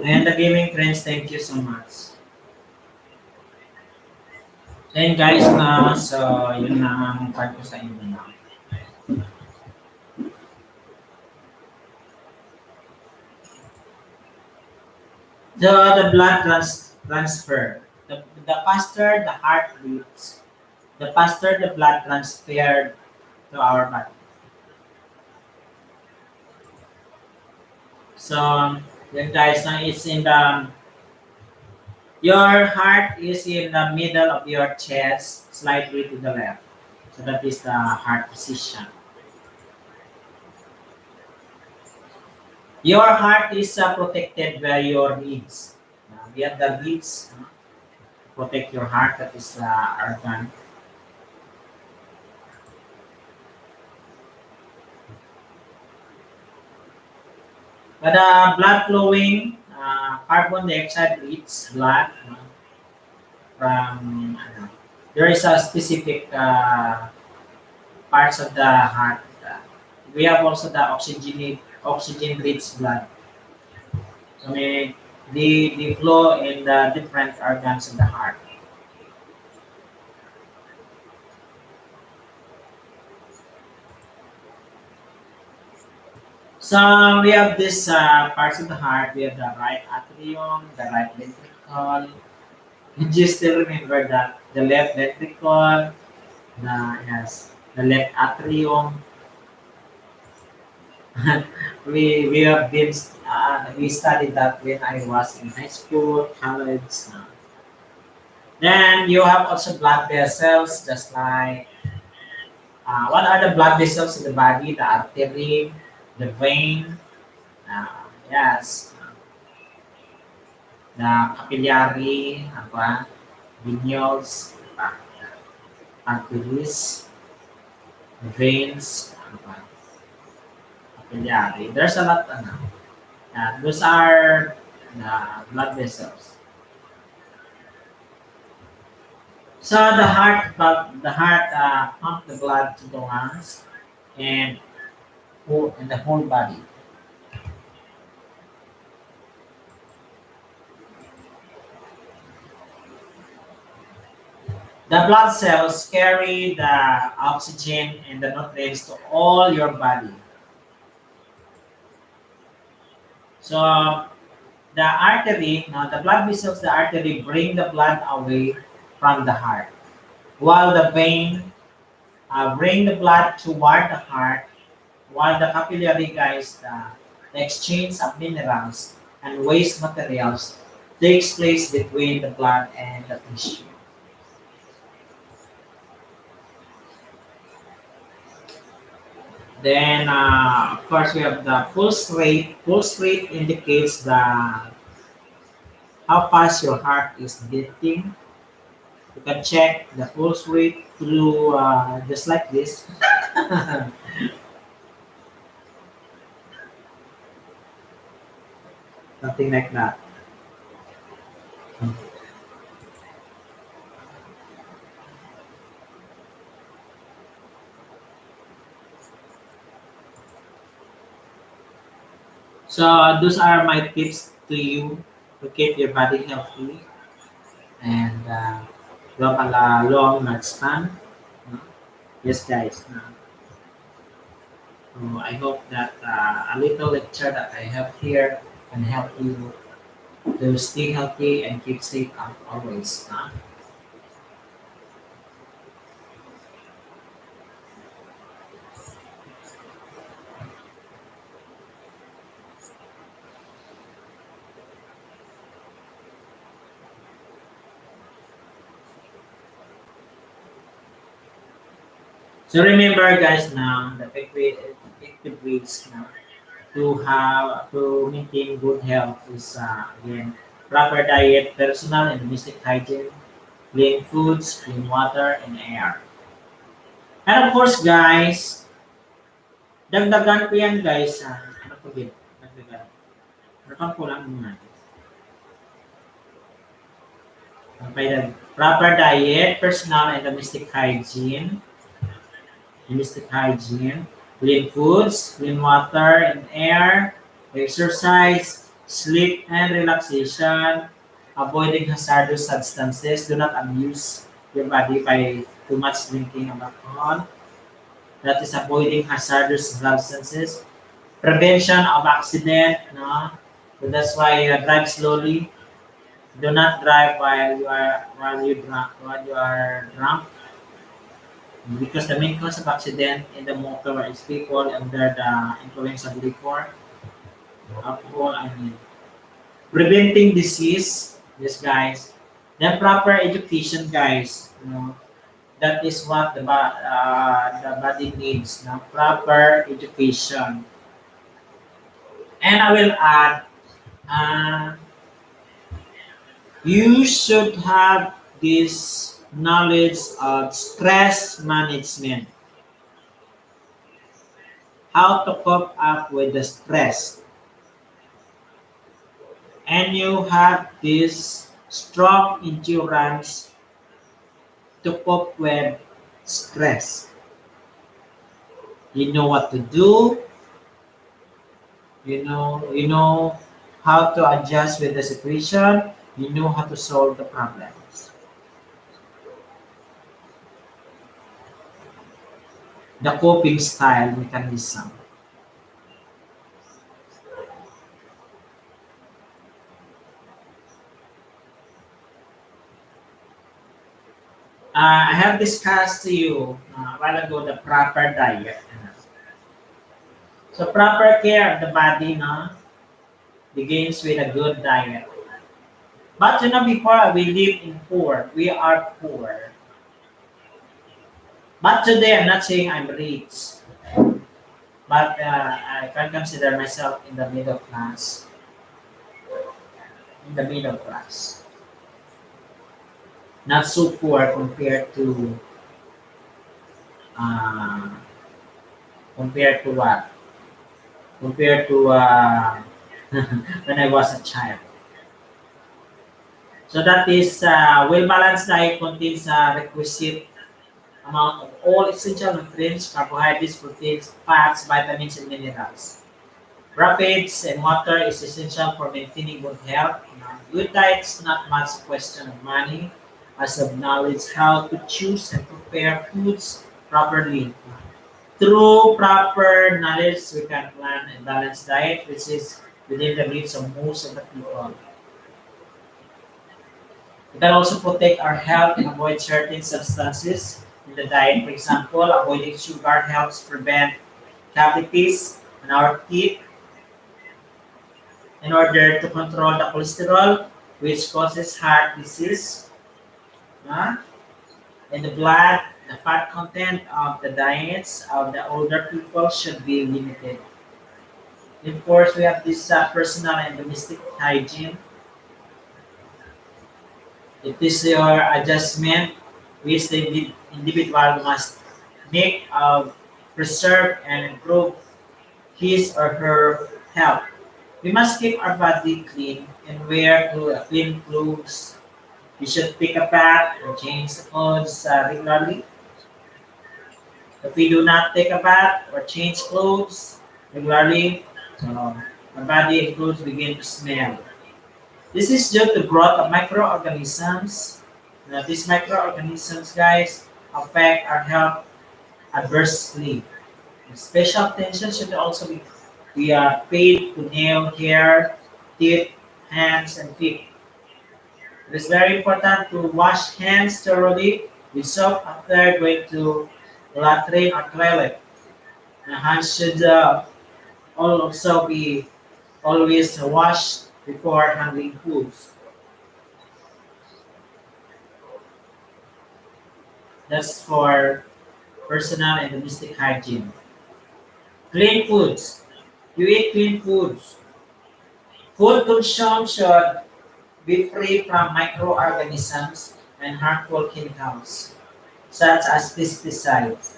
And the gaming friends, thank you so much. Then guys na, so yun na ang part ko sa inyo na. The blood transfer. The faster the heart beats, the faster the blood transferred to our body. So, yun guys, na it's in the, your heart is in the middle of your chest, slightly to the left. So that is the heart position. Your heart is protected by your ribs. We have the ribs protect your heart. That is the organ. But blood flowing, carbon dioxide rich blood from there is a specific parts of the heart. We have also the oxygen rich blood. So they flow in the different organs of the heart. So we have this parts of the heart. We have the right atrium, the right ventricle. Did you still remember that the left ventricle, the left atrium. We have been we studied that when I was in high school, college. Then you have also blood vessels, just like what are the blood vessels in the body? The artery, the vein, yes, the capillary, venules, arteries, veins, capillary. There's a lot. Those are the blood vessels. So the heart pump the blood to the lungs and the whole body. The blood cells carry the oxygen and the nutrients to all your body. So the artery, now the blood vessels, the artery bring the blood away from the heart, while the vein bring the blood toward the heart, while the capillary guys, the exchange of minerals and waste materials takes place between the blood and the tissue. Then, of course, we have the pulse rate. Pulse rate indicates the how fast your heart is beating. You can check the pulse rate through just like this. Something like that. So those are my tips to you to keep your body healthy and have a long lifespan. No? Yes, guys. So I hope that a little lecture that I have here can help you to stay healthy and keep safe always. No? So remember, guys, now the effective ways now to maintain good health is again proper diet, personal and domestic hygiene, clean foods, clean water, and air. And of course, guys, dagdagan ko yan, guys. Ano ko din? Dagdagan. Ano ko lang muna. By the proper diet, personal and domestic hygiene, clean foods, clean water and air, exercise, sleep and relaxation, avoiding hazardous substances. Do not abuse your body by too much drinking of alcohol. That is avoiding hazardous substances. Prevention of accident. No? So that's why drive slowly. Do not drive while you are drunk because the main cause of accident in the motor is people under the influence of liquor, alcohol, I mean. Preventing disease, yes guys. Then proper education, guys. You know, that is what the body needs. Now, proper education. And I will add, uh, you should have this knowledge of stress management, how to cope up with the stress. And you have this strong endurance to cope with stress. You know what to do, you know how to adjust with the situation, you know how to solve the problems. The coping style mechanism. I have discussed to you a while ago the proper diet. So proper care of the body no, begins with a good diet. But before we live in poor, we are poor. But today I'm not saying I'm rich, but I can consider myself in the middle class. In the middle class, not so poor uh, compared to what? Compared to when I was a child. So that is well-balanced diet contains a requisite amount of all essential nutrients, carbohydrates, proteins, fats, vitamins, and minerals. Rapids and water is essential for maintaining good health. Good diet is not much a question of money, as of knowledge how to choose and prepare foods properly. Through proper knowledge, we can plan a balanced diet, which is within the reach of most of the people. We can also protect our health and avoid certain substances in the diet. For example, avoiding sugar helps prevent cavities in our teeth in order to control the cholesterol, which causes heart disease in the blood. The fat content of the diets of the older people should be limited. Of course, we have this personal and domestic hygiene. It is your adjustment which the individual must make of preserve and improve his or her health. We must keep our body clean and wear clean clothes. We should take a bath and change the clothes regularly. If we do not take a bath or change clothes regularly, our body and clothes begin to smell. This is due to growth of microorganisms. Now, these microorganisms, guys, affect our health adversely. Special attention should also be paid to nail, hair, teeth, hands, and feet. It is very important to wash hands thoroughly with soap after going to latrine or toilet. The hands should also be always washed before handling foods. That's for personal and domestic hygiene. Clean foods. You eat clean foods. Food consumed should be free from microorganisms and harmful chemicals, such as pesticides.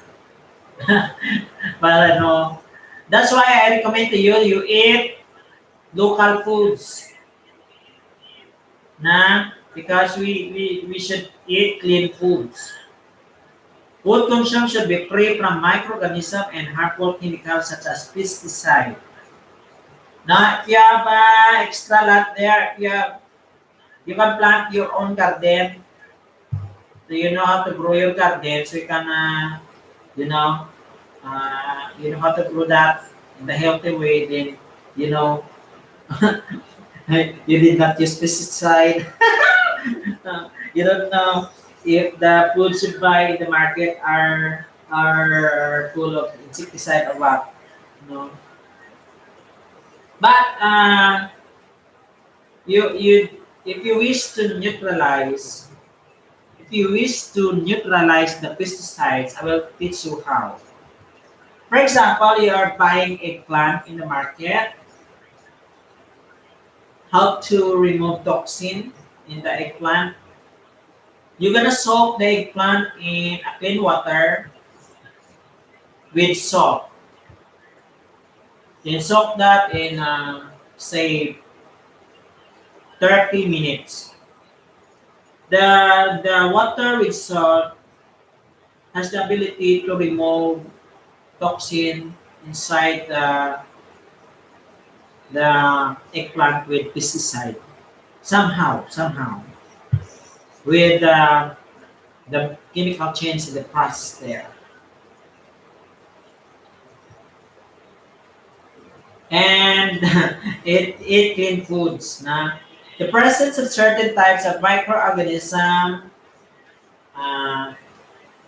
But no, that's why I recommend to you, you eat local foods. Na, because we should eat clean foods. Food consumption should be free from microorganisms and harmful chemicals such as pesticides. Now, if you have extra lot there, if you can plant your own garden. So you know how to grow your garden, so you can, you know, you know how to grow that in the healthy way. Then you know you did not use pesticide. You don't know if the foods you buy in the market are full of insecticide or what. You know. But you if you wish to neutralize if you wish to neutralize the pesticides, I will teach you how. For example, you are buying eggplant in the market. How to remove toxin in the eggplant? You're gonna soak the eggplant in a clean water with salt. Then soak that in say 30 minutes. The water with salt has the ability to remove toxin inside the eggplant with pesticide. Somehow, with the chemical change in the process there. And it clean foods. Na? The presence of certain types of microorganism uh,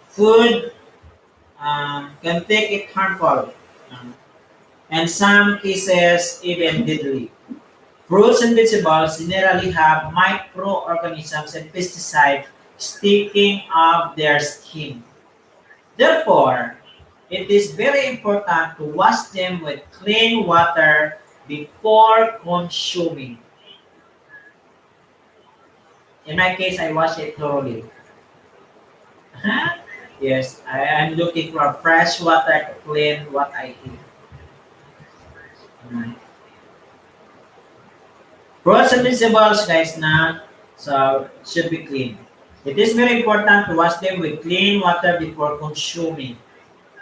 food can take it harmful. And some cases even deadly. Fruits and vegetables generally have microorganisms and pesticides sticking of their skin. Therefore, it is very important to wash them with clean water before consuming. In my case, I wash it thoroughly. Yes, I am looking for fresh water to clean what I eat. Mm. Fruits and vegetables, guys, na, so should be clean. It is very important to wash them with clean water before consuming.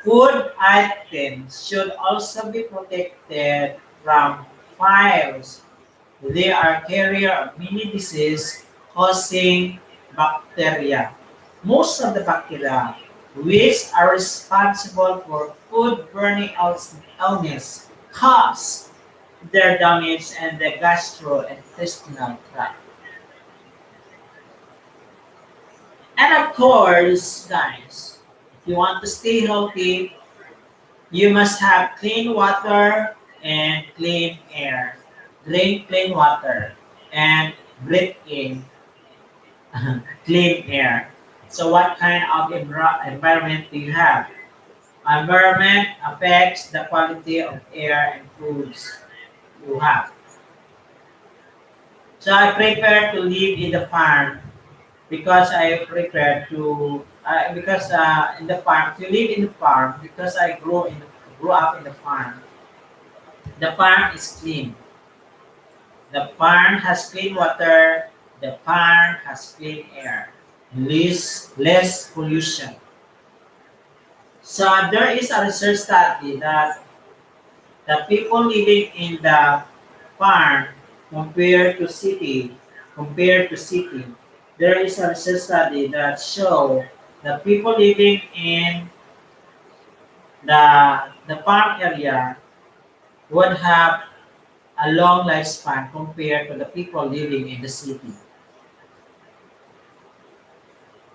Food items should also be protected from fires. They are carrier of many diseases causing bacteria. Most of the bacteria which are responsible for food burning illness cause their damage and the gastrointestinal tract. And of course, guys, if you want to stay healthy, you must have clean water and clean air. Drink clean water and breathe in clean air. So what kind of environment do you have? Environment affects the quality of air and foods you have. So I prefer to live in the farm because I prefer to because in the farm to live in the farm because I grew up in the farm. The farm is clean. The farm has clean water. The farm has clean air. Less pollution. So there is a research study that the people living in the farm compared to city, there is a research study that show that people living in the farm area would have a long lifespan compared to the people living in the city.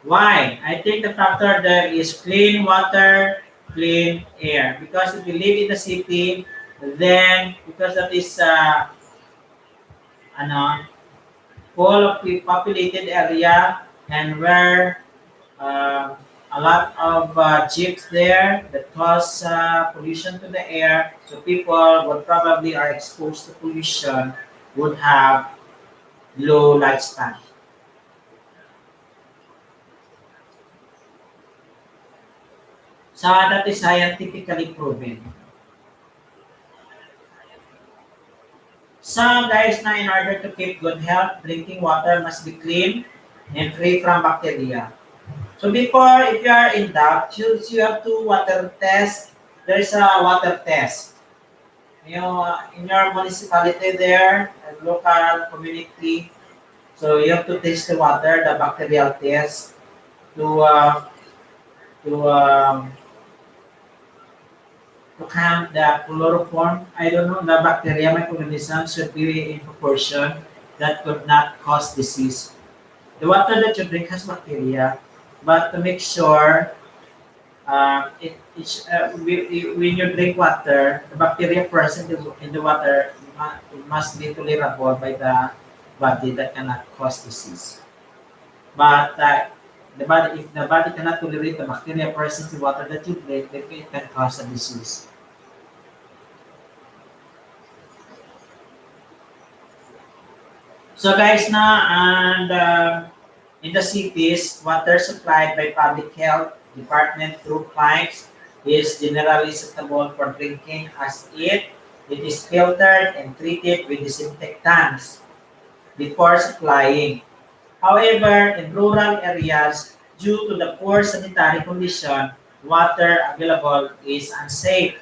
Why? I think the factor there is clean water, clean air. Because if you live in the city, then because that is ano, full of populated area and where uh, a lot of jeeps there that cause pollution to the air, so people would probably are exposed to pollution would have low lifespan. So that is scientifically proven. So guys, now in order to keep good health, drinking water must be clean and free from bacteria. So before, if you are in doubt, you have to water test. There is a water test. You know, in your municipality there, and local community, so you have to taste the water, the bacterial test, to uh, to um, to count the chloroform. I don't know, the bacteria microorganisms should be in proportion that could not cause disease. The water that you drink has bacteria, but to make sure when you drink water, the bacteria present in the water must be tolerable by the body that cannot cause disease. But if the body cannot tolerate the bacteria present in water that you drink, then it can cause a disease. So guys, na and in the cities, water supplied by public health department through pipes is generally suitable for drinking as it is filtered and treated with disinfectants before supplying. However, in rural areas, due to the poor sanitary condition, water available is unsafe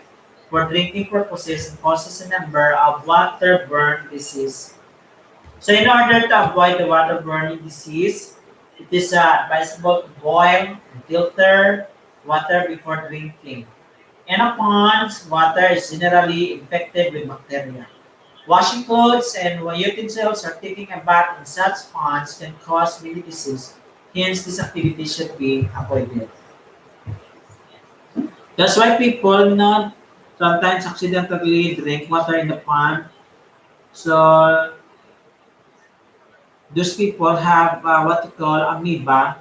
for drinking purposes and causes a number of waterborne disease. So in order to avoid the waterborne disease, it is advisable to boil and filter water before drinking. In a pond, water is generally infected with bacteria. Washing clothes and utensils or taking a bath in such ponds can cause many diseases. Hence, this activity should be avoided. That's why people, sometimes accidentally drink water in the pond. So those people have what you call amoeba.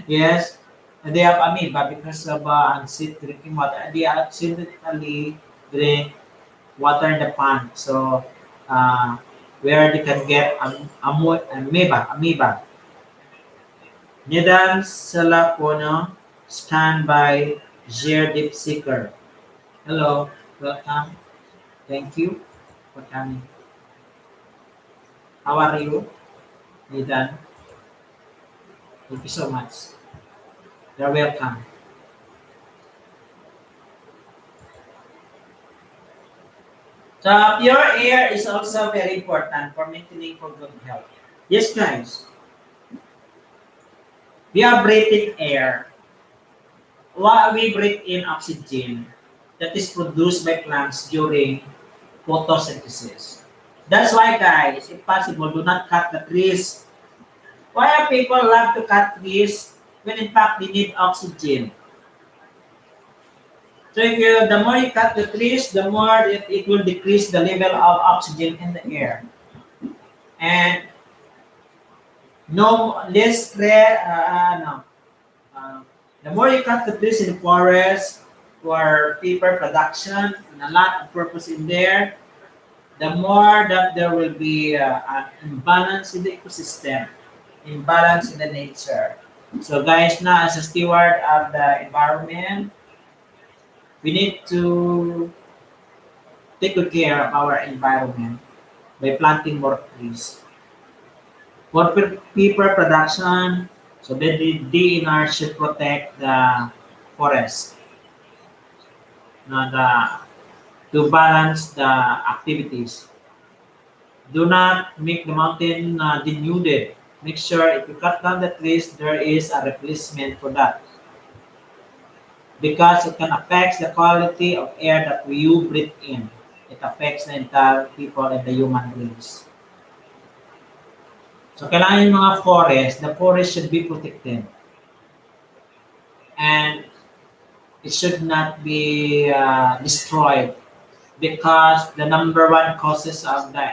Yes, and they have amoeba because of unsafe drinking water. And they accidentally drink water in the pond. So uh, where they can get amoeba. Nidan Salapono, stand by Deep Seeker. Hello, welcome. Thank you for coming. How are you, Nidan? Thank you so much. You're welcome. So pure air is also very important for maintaining for good health. Yes, guys. We are breathing air. While we breathe in oxygen that is produced by plants during photosynthesis. That's why, guys, if possible, do not cut the trees. Why are people love to cut trees when in fact they need oxygen? So the more you cut the trees, the more it will decrease the level of oxygen in the air. And No, less uh, the more you cut the trees in the forest for paper production and a lot of purpose in there, the more that there will be an imbalance in the ecosystem, imbalance in the nature. So guys, now as a steward of the environment, we need to take good care of our environment by planting more trees. For paper production, so the DNR should protect the forest, the, to balance the activities. Do not make the mountain denuded. Make sure if you cut down the trees, there is a replacement for that because it can affect the quality of air that you breathe in. It affects the entire people and the human beings. So kailangan yung mga forest, the forest should be protected and it should not be destroyed because the number one causes of the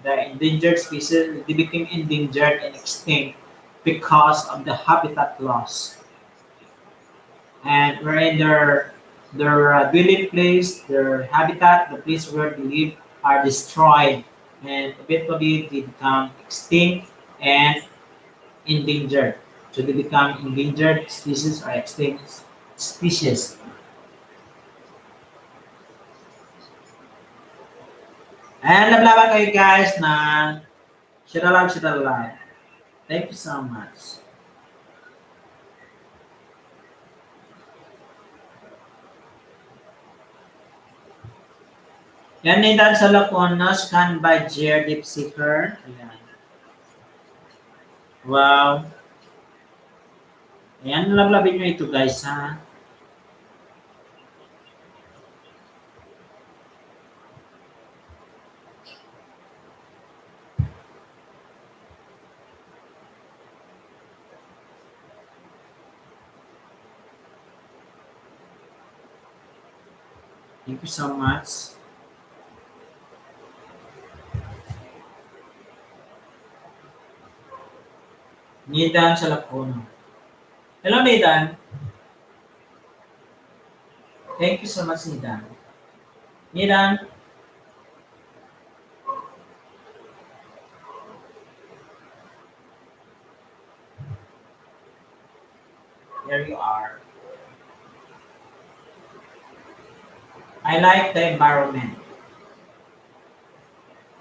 endangered species, they became endangered and extinct because of the habitat loss. And wherein their dwelling place, their habitat, the place where they live are destroyed and eventually they become extinct and endangered. So they become endangered species or extinct species. And nablaban kayo guys na share alive. Thank you so much. Yan Nathan sa Laconos, can by Jer Deep Seeker. Ayan. Wow. Ayan, lablabin nyo ito guys ha. Thank you so much. Nathan sa Lacono. Hello Nathan. Thank you so much Nathan. Nathan. There you are. I like the environment.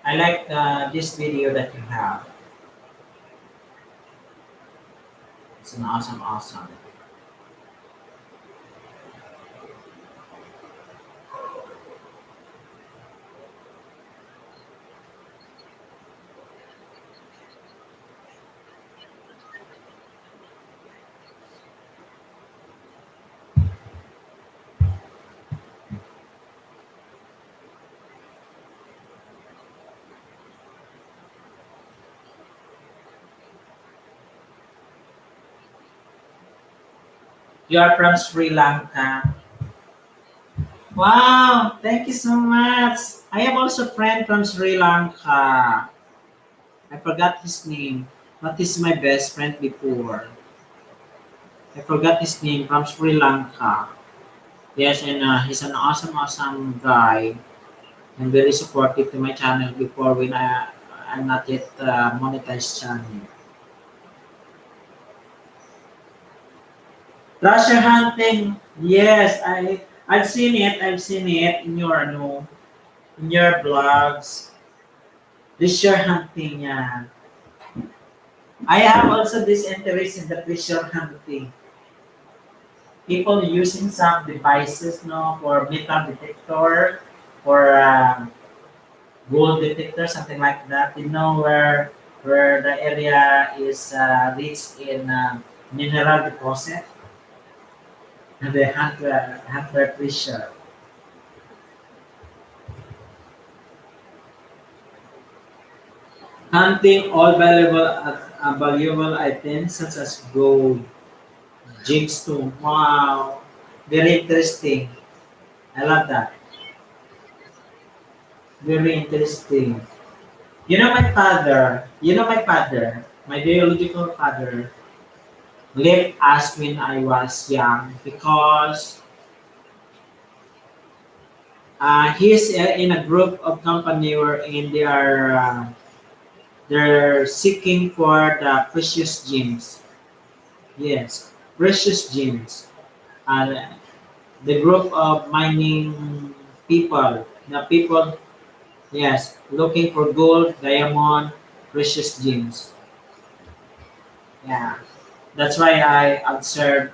I like this video that you have. It's an awesome. You are from Sri Lanka. Wow, thank you so much. I have also a friend from Sri Lanka. I forgot his name, but he's my best friend before. I forgot his name from Sri Lanka. Yes, and he's an awesome guy and very supportive to my channel before when I'm not yet monetized channel. Treasure hunting. Yes, I've seen it. I've seen it in your in your blogs. Treasure hunting, yeah. I have also this interest in the treasure hunting. People using some devices, no, for metal detector, for gold detector, something like that. You know where the area is rich in mineral deposit, and they hunt for treasure. Hunting all valuable items such as gold, gemstone. Wow, very interesting. I love that. Very interesting. You know my father. You know my father. My biological father left us when I was young because he's in a group of company wherein they're seeking for the precious gems. Yes, precious gems. Uh, the group of mining people, the people, yes, looking for gold, diamond, precious gems. Yeah, that's why I observed.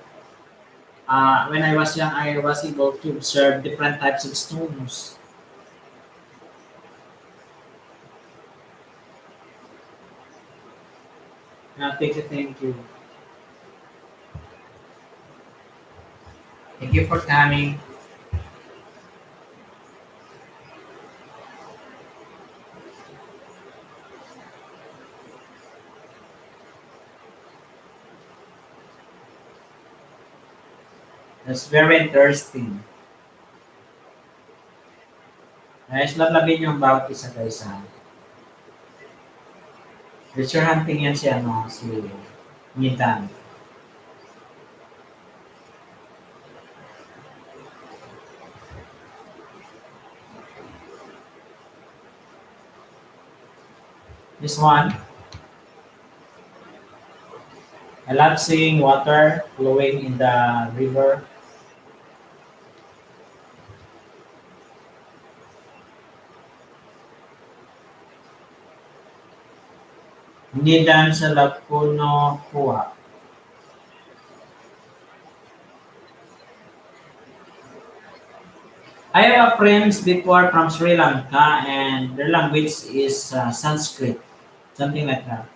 When I was young, I was able to observe different types of stones. Thank you, thank you. Thank you for coming. That's very interesting. Ayos lang labihin yung bawat isa guys ha. Treasure hunting yan si ano, si Mitan. This one, I love seeing water flowing in the river. Nidan sa Lapuno Kuha. I have friends before from Sri Lanka and their language is Sanskrit, something like that.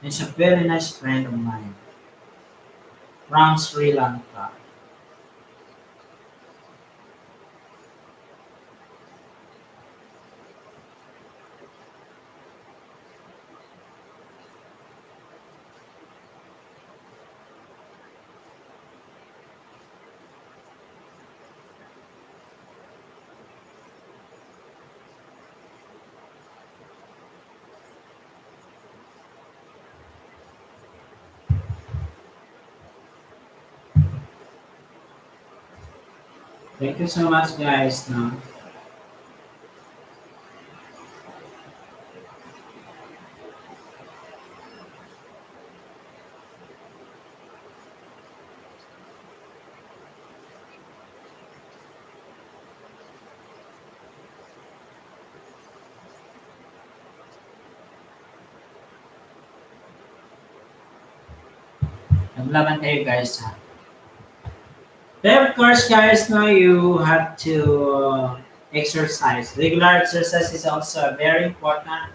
It's a very nice friend of mine from Sri Lanka. Thank you so much guys. No? Naglaban kayo guys. Ha? Then of course guys, now you have to exercise. Regular exercise is also very important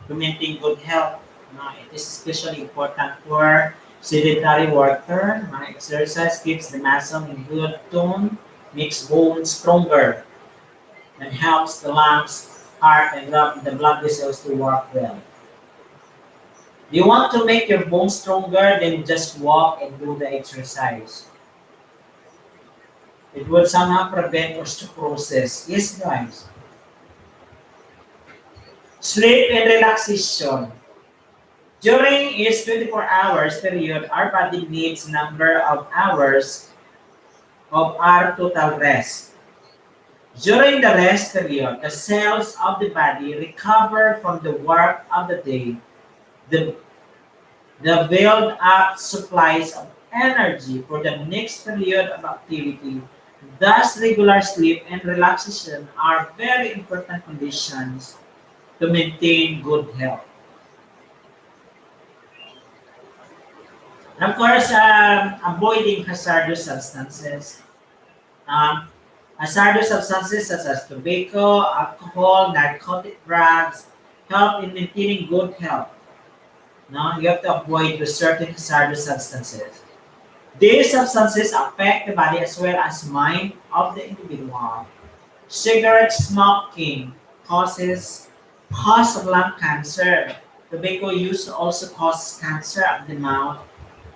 to maintain good health. It is especially important for sedentary worker. Exercise keeps the muscle in good tone, makes bones stronger, and helps the lungs, heart, and the blood vessels to work well. You want to make your bones stronger, then just walk and do the exercise. It will somehow prevent osteoporosis. Yes, guys. Sleep and relaxation. During its 24 hours period, our body needs number of hours of our total rest. During the rest period, the cells of the body recover from the work of the day. The, the build up supplies of energy for the next period of activity. Thus, regular sleep and relaxation are very important conditions to maintain good health. And of course, avoiding hazardous substances. Um, Hazardous substances such as tobacco, alcohol, narcotic drugs help in maintaining good health. No, you have to avoid the certain hazardous substances. These substances affect the body as well as mind of the individual. Cigarette smoking cause of lung cancer. Tobacco use also causes cancer of the mouth,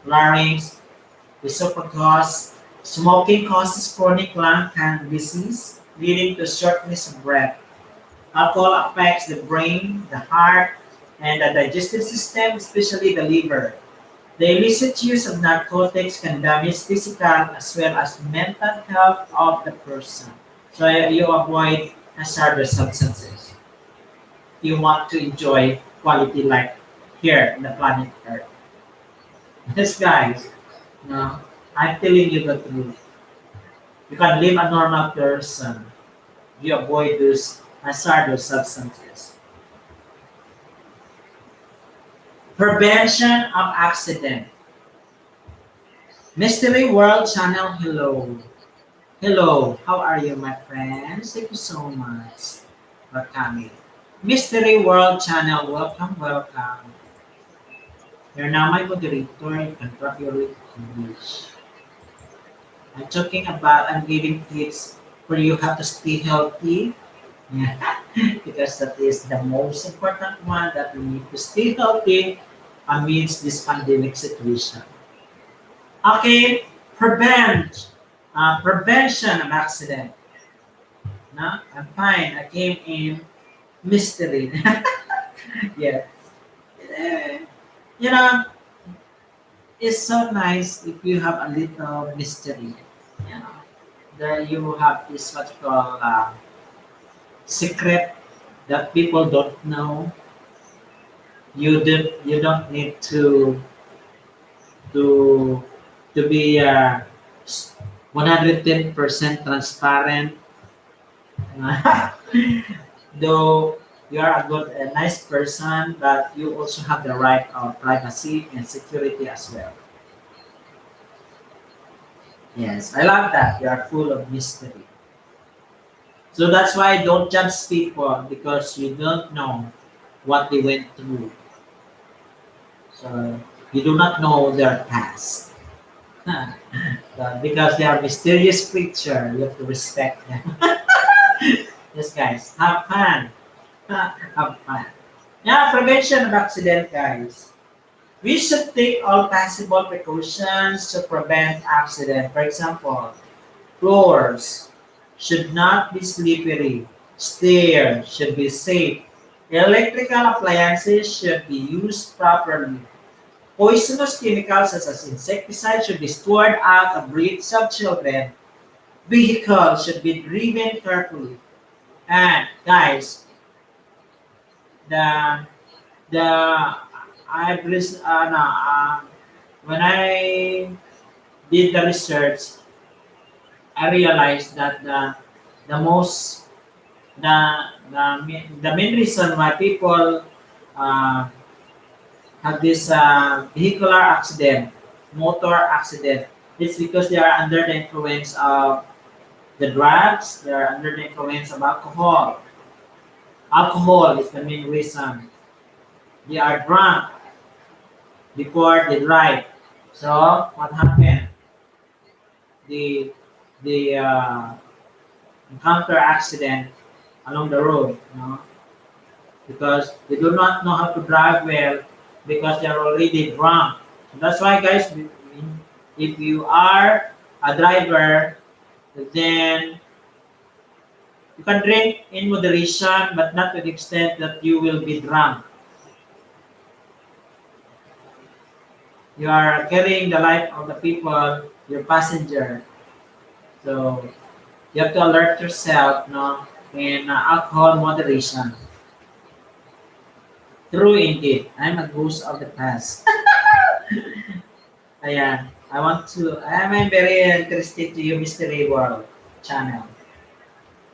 larynx, esophagus. Smoking causes chronic lung disease, leading to shortness of breath. Alcohol affects the brain, the heart, and the digestive system, especially the liver. The illicit use of narcotics can damage physical as well as mental health of the person. So you avoid hazardous substances. You want to enjoy quality life here in the planet Earth. Yes, guys. No, I'm telling you the truth. You can live a normal person. You avoid those hazardous substances. Prevention of accident. Mystery World Channel, hello. Hello, how are you, my friends? Thank you so much for coming. Mystery World Channel, welcome, welcome. You're now my moderator. You can drop your English. I'm giving tips for you how to stay healthy. Yeah. Because that is the most important one that we need to stay healthy amidst this pandemic situation. Okay, prevention of accident. No, I'm fine. I came in mystery. Yeah. Eh, You know, it's so nice if you have a little mystery. You know, there you have this what you call secret that people don't know. You don't need to to be 110% transparent. Though you are a nice person, but you also have the right of privacy and security as well. Yes, I love that. You are full of mystery. So that's why don't judge people because you don't know what they went through. So you do not know their past. Because they are mysterious creature, you have to respect them. Yes, guys, have fun. Have fun. Yeah, prevention of accident, guys. We should take all possible precautions to prevent accident. For example, floors should not be slippery. Stairs should be safe. Electrical appliances should be used properly. Poisonous chemicals such as insecticides should be stored out of reach of children. Vehicles should be driven carefully. And guys, the the I've no, when I did the research, I realized that the most the main reason why people uh, have this vehicular accident, motor accident, it's because they are under the influence of the drugs. They are under the influence of alcohol. Alcohol is the main reason. They are drunk before they drive. So what happened? The the encounter accident along the road, because they do not know how to drive well because they are already drunk. So that's why, guys, if you are a driver, then you can drink in moderation, but not to the extent that you will be drunk. You are carrying the life of the people, your passenger. So you have to alert yourself, in alcohol moderation. True indeed. I'm a ghost of the past. Ayan. I'm very interested to you, Mystery World channel.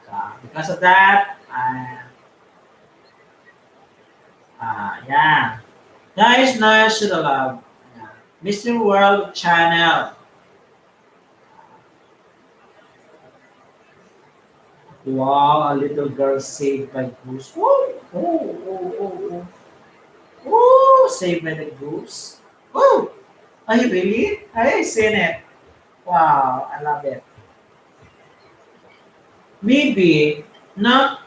So, because of that, yeah. Guys, now should love. Yeah. Mystery World channel. Wow, a little girl saved by goose. Woo! Oh. Oh, saved by the goose. Oh, are you really? I seen it. Wow, I love it. Maybe not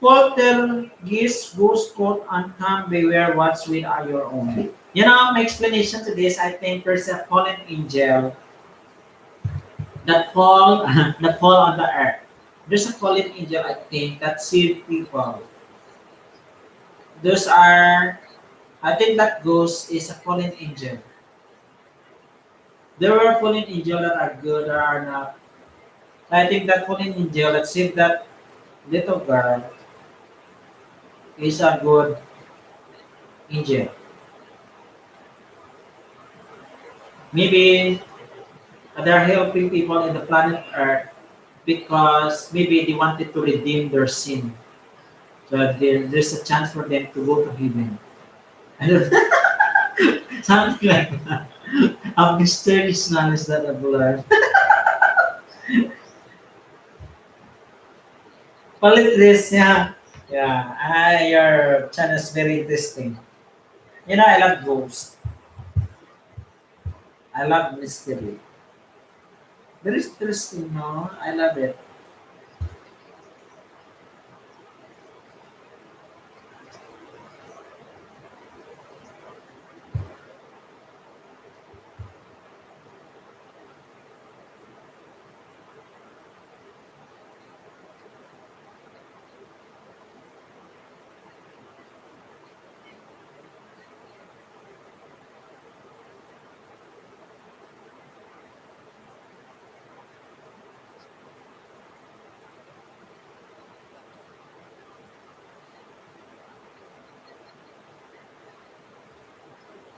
poltergeist, ghost coat, and come beware what's with are your own. My explanation to this, I think there's a fallen angel that fall that fall on the earth. There's a fallen angel, I think, that saved people. Those are, I think that ghost is a fallen angel. There are fallen angels that are good, there are not. I think that fallen angel that saved that little girl is a good angel. Maybe they're helping people in the planet Earth because maybe they wanted to redeem their sin. So there's a chance for them to go to heaven. I don't something like that. A mysterious knowledge that I've learned. Call this, yeah. Yeah, your channel is very interesting. You know, I love ghosts. I love mystery. Very interesting, no? I love it.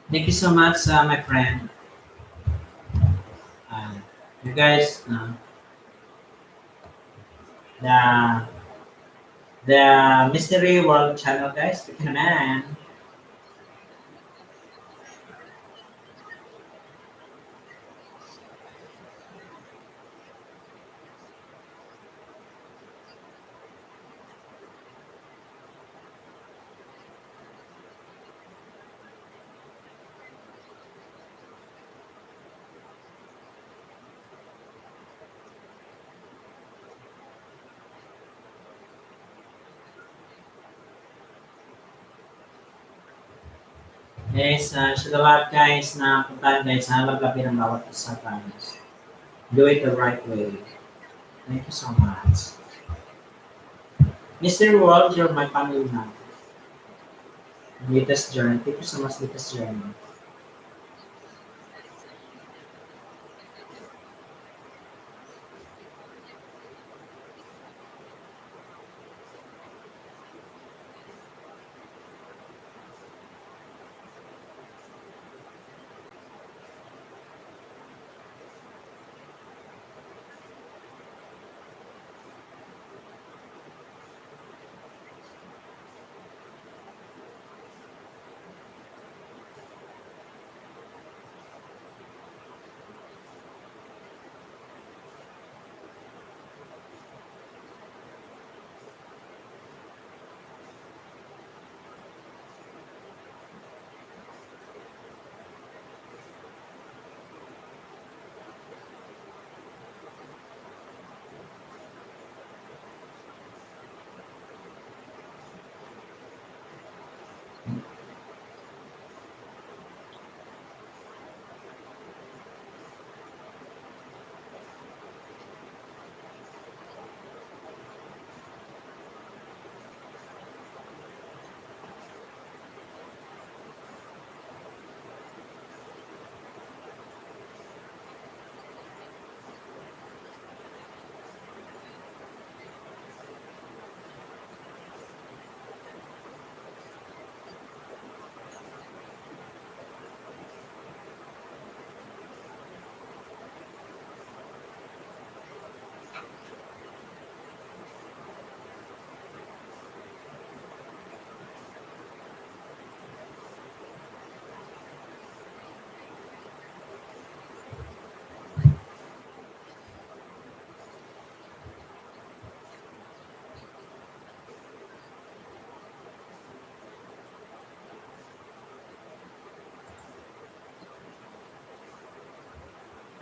Thank you so much, my friend. Uh, you guys, the Mystery World channel, guys. Speaking of man, guys, sa lahat guys na puntahan guys, hanap labi ng bawat isa guys. Do it the right way. Thank you so much. Mr. World, you're my family now. Latest journey. Thank you so much, latest journey.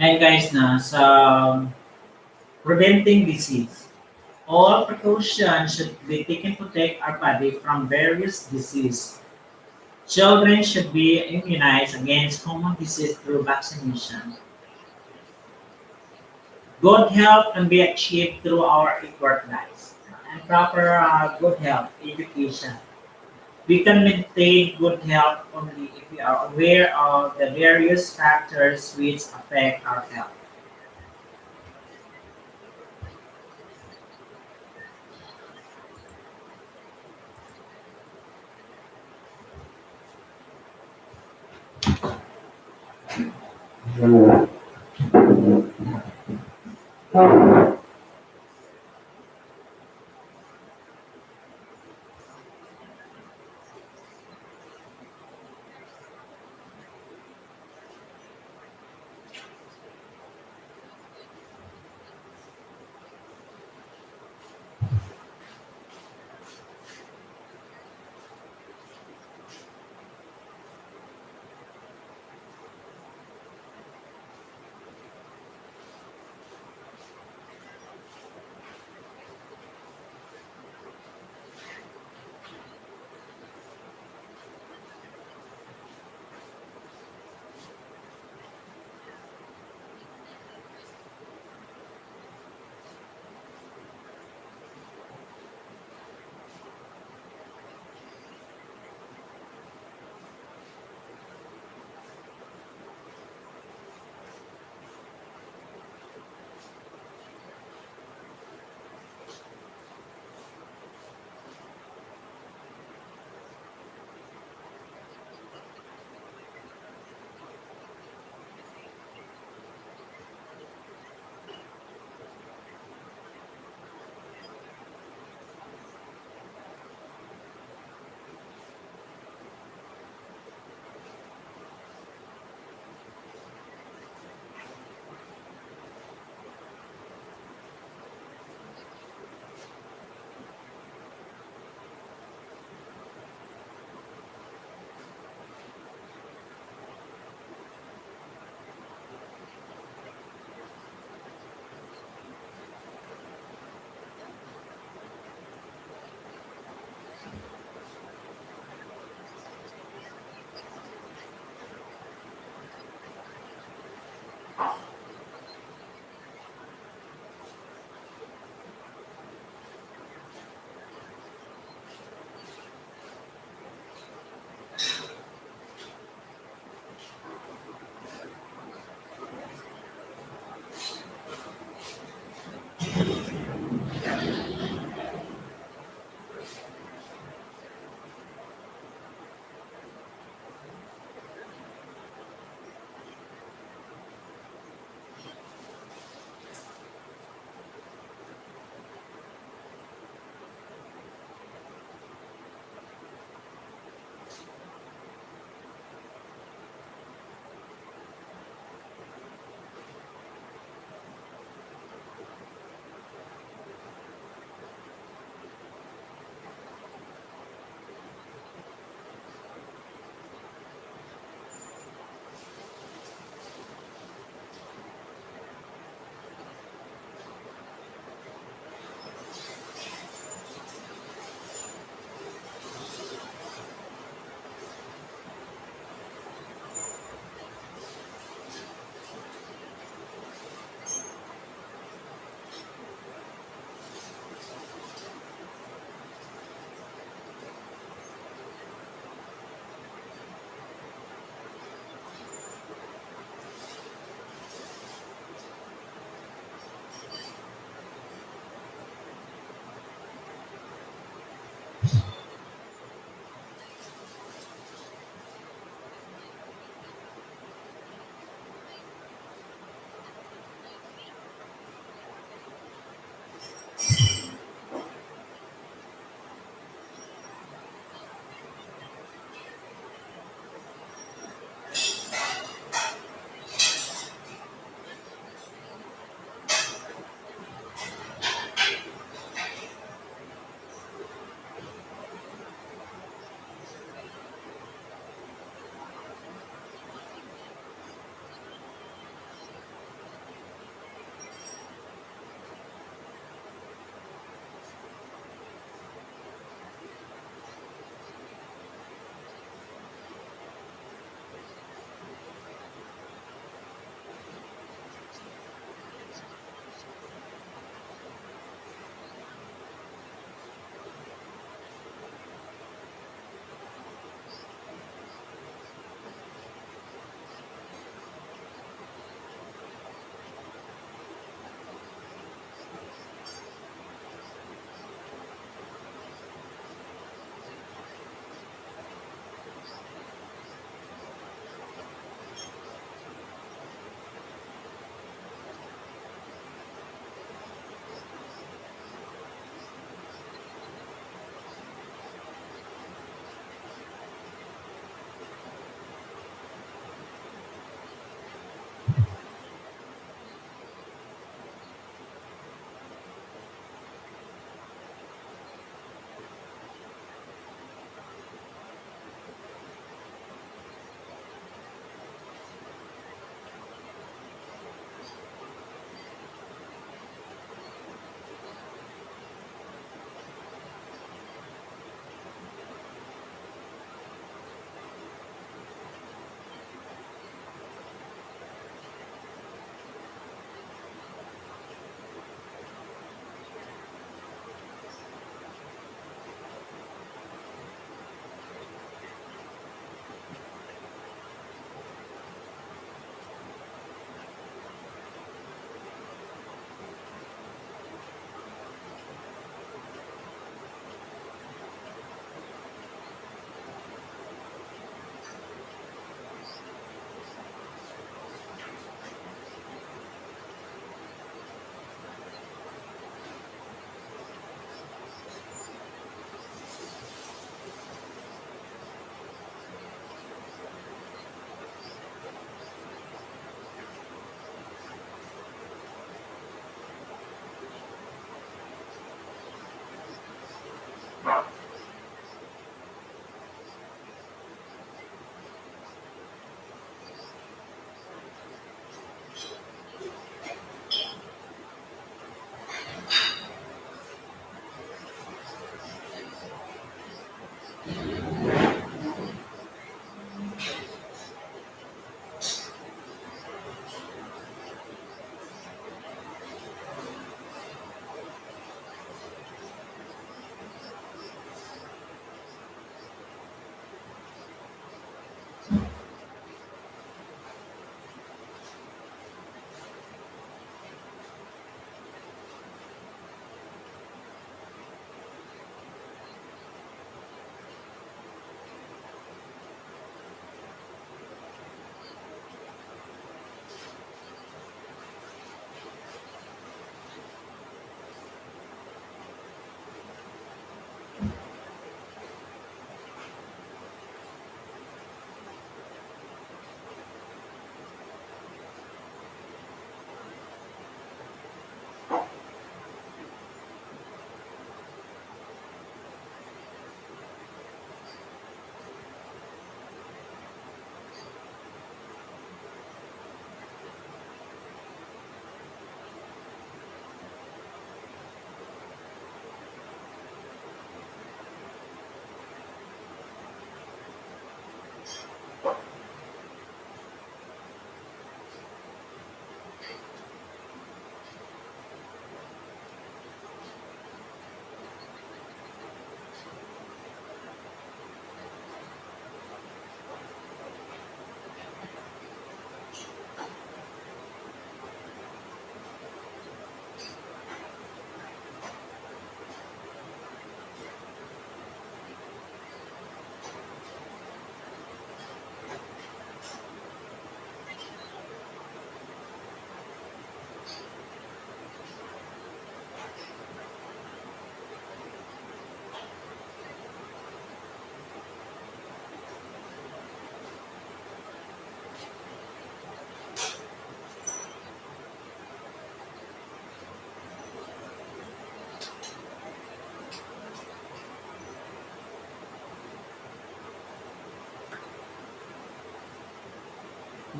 And guys, so preventing disease. All precautions should be taken to protect our body from various disease. Children should be immunized against common disease through vaccination. Good health can be achieved through our work lives and proper good health education. We can maintain good health only if we are aware of the various factors which affect our health.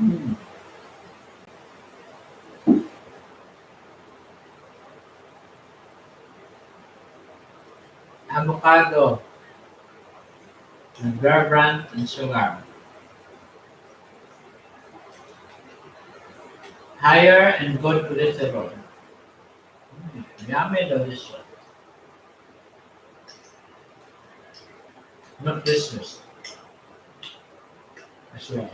Mm. Avocado, brand and sugar. Higher and good cholesterol. Yummy, delicious. Nutritious as well.